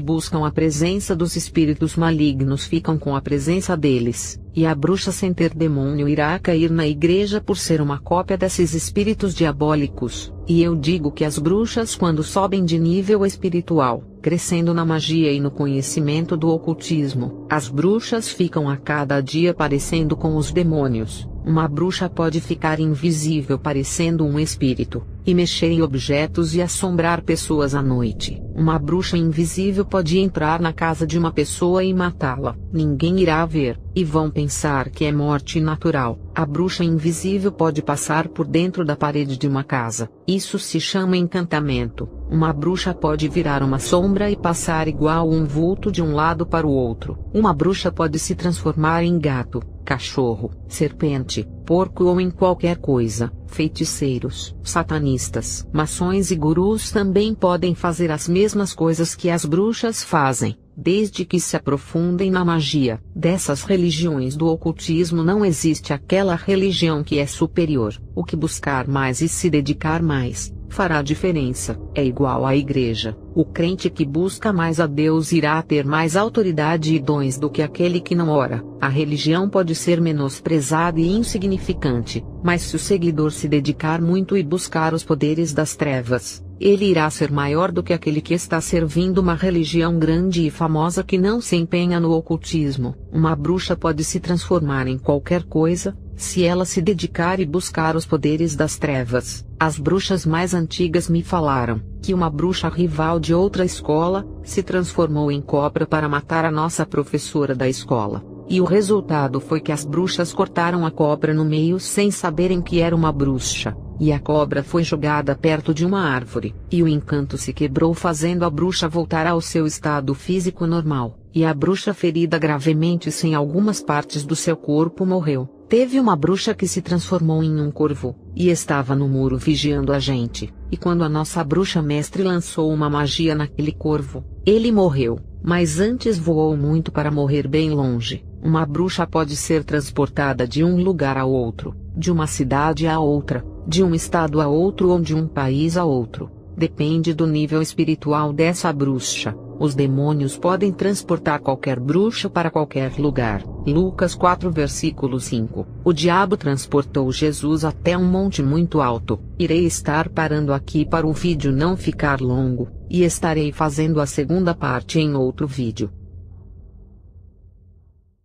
buscam a presença dos espíritos malignos ficam com a presença deles, e a bruxa sem ter demônio irá cair na igreja por ser uma cópia desses espíritos diabólicos. E eu digo que as bruxas quando sobem de nível espiritual, crescendo na magia e no conhecimento do ocultismo, as bruxas ficam a cada dia parecendo com os demônios. Uma bruxa pode ficar invisível parecendo um espírito, e mexer em objetos e assombrar pessoas à noite. Uma bruxa invisível pode entrar na casa de uma pessoa e matá-la. Ninguém irá ver, e vão pensar que é morte natural. A bruxa invisível pode passar por dentro da parede de uma casa. Isso se chama encantamento. Uma bruxa pode virar uma sombra e passar igual um vulto de um lado para o outro. Uma bruxa pode se transformar em gato, cachorro, serpente, porco ou em qualquer coisa. Feiticeiros, satanistas, maçons e gurus também podem fazer as mesmas coisas que as bruxas fazem, desde que se aprofundem na magia. Dessas religiões do ocultismo não existe aquela religião que é superior. O que buscar mais e se dedicar mais fará diferença. É igual à igreja. O crente que busca mais a Deus irá ter mais autoridade e dons do que aquele que não ora. A religião pode ser menosprezada e insignificante, mas se o seguidor se dedicar muito e buscar os poderes das trevas, ele irá ser maior do que aquele que está servindo uma religião grande e famosa que não se empenha no ocultismo. Uma bruxa pode se transformar em qualquer coisa, se ela se dedicar e buscar os poderes das trevas. As bruxas mais antigas me falaram que uma bruxa rival de outra escola se transformou em cobra para matar a nossa professora da escola. E o resultado foi que as bruxas cortaram a cobra no meio sem saberem que era uma bruxa, e a cobra foi jogada perto de uma árvore, e o encanto se quebrou fazendo a bruxa voltar ao seu estado físico normal, e a bruxa ferida gravemente sem algumas partes do seu corpo morreu. Teve uma bruxa que se transformou em um corvo, e estava no muro vigiando a gente, e quando a nossa bruxa mestre lançou uma magia naquele corvo, ele morreu, mas antes voou muito para morrer bem longe. Uma bruxa pode ser transportada de um lugar a outro, de uma cidade a outra, de um estado a outro ou de um país a outro. Depende do nível espiritual dessa bruxa. Os demônios podem transportar qualquer bruxa para qualquer lugar. Lucas 4 versículo 5. O diabo transportou Jesus até um monte muito alto. Irei estar parando aqui para o vídeo não ficar longo, e estarei fazendo a segunda parte em outro vídeo.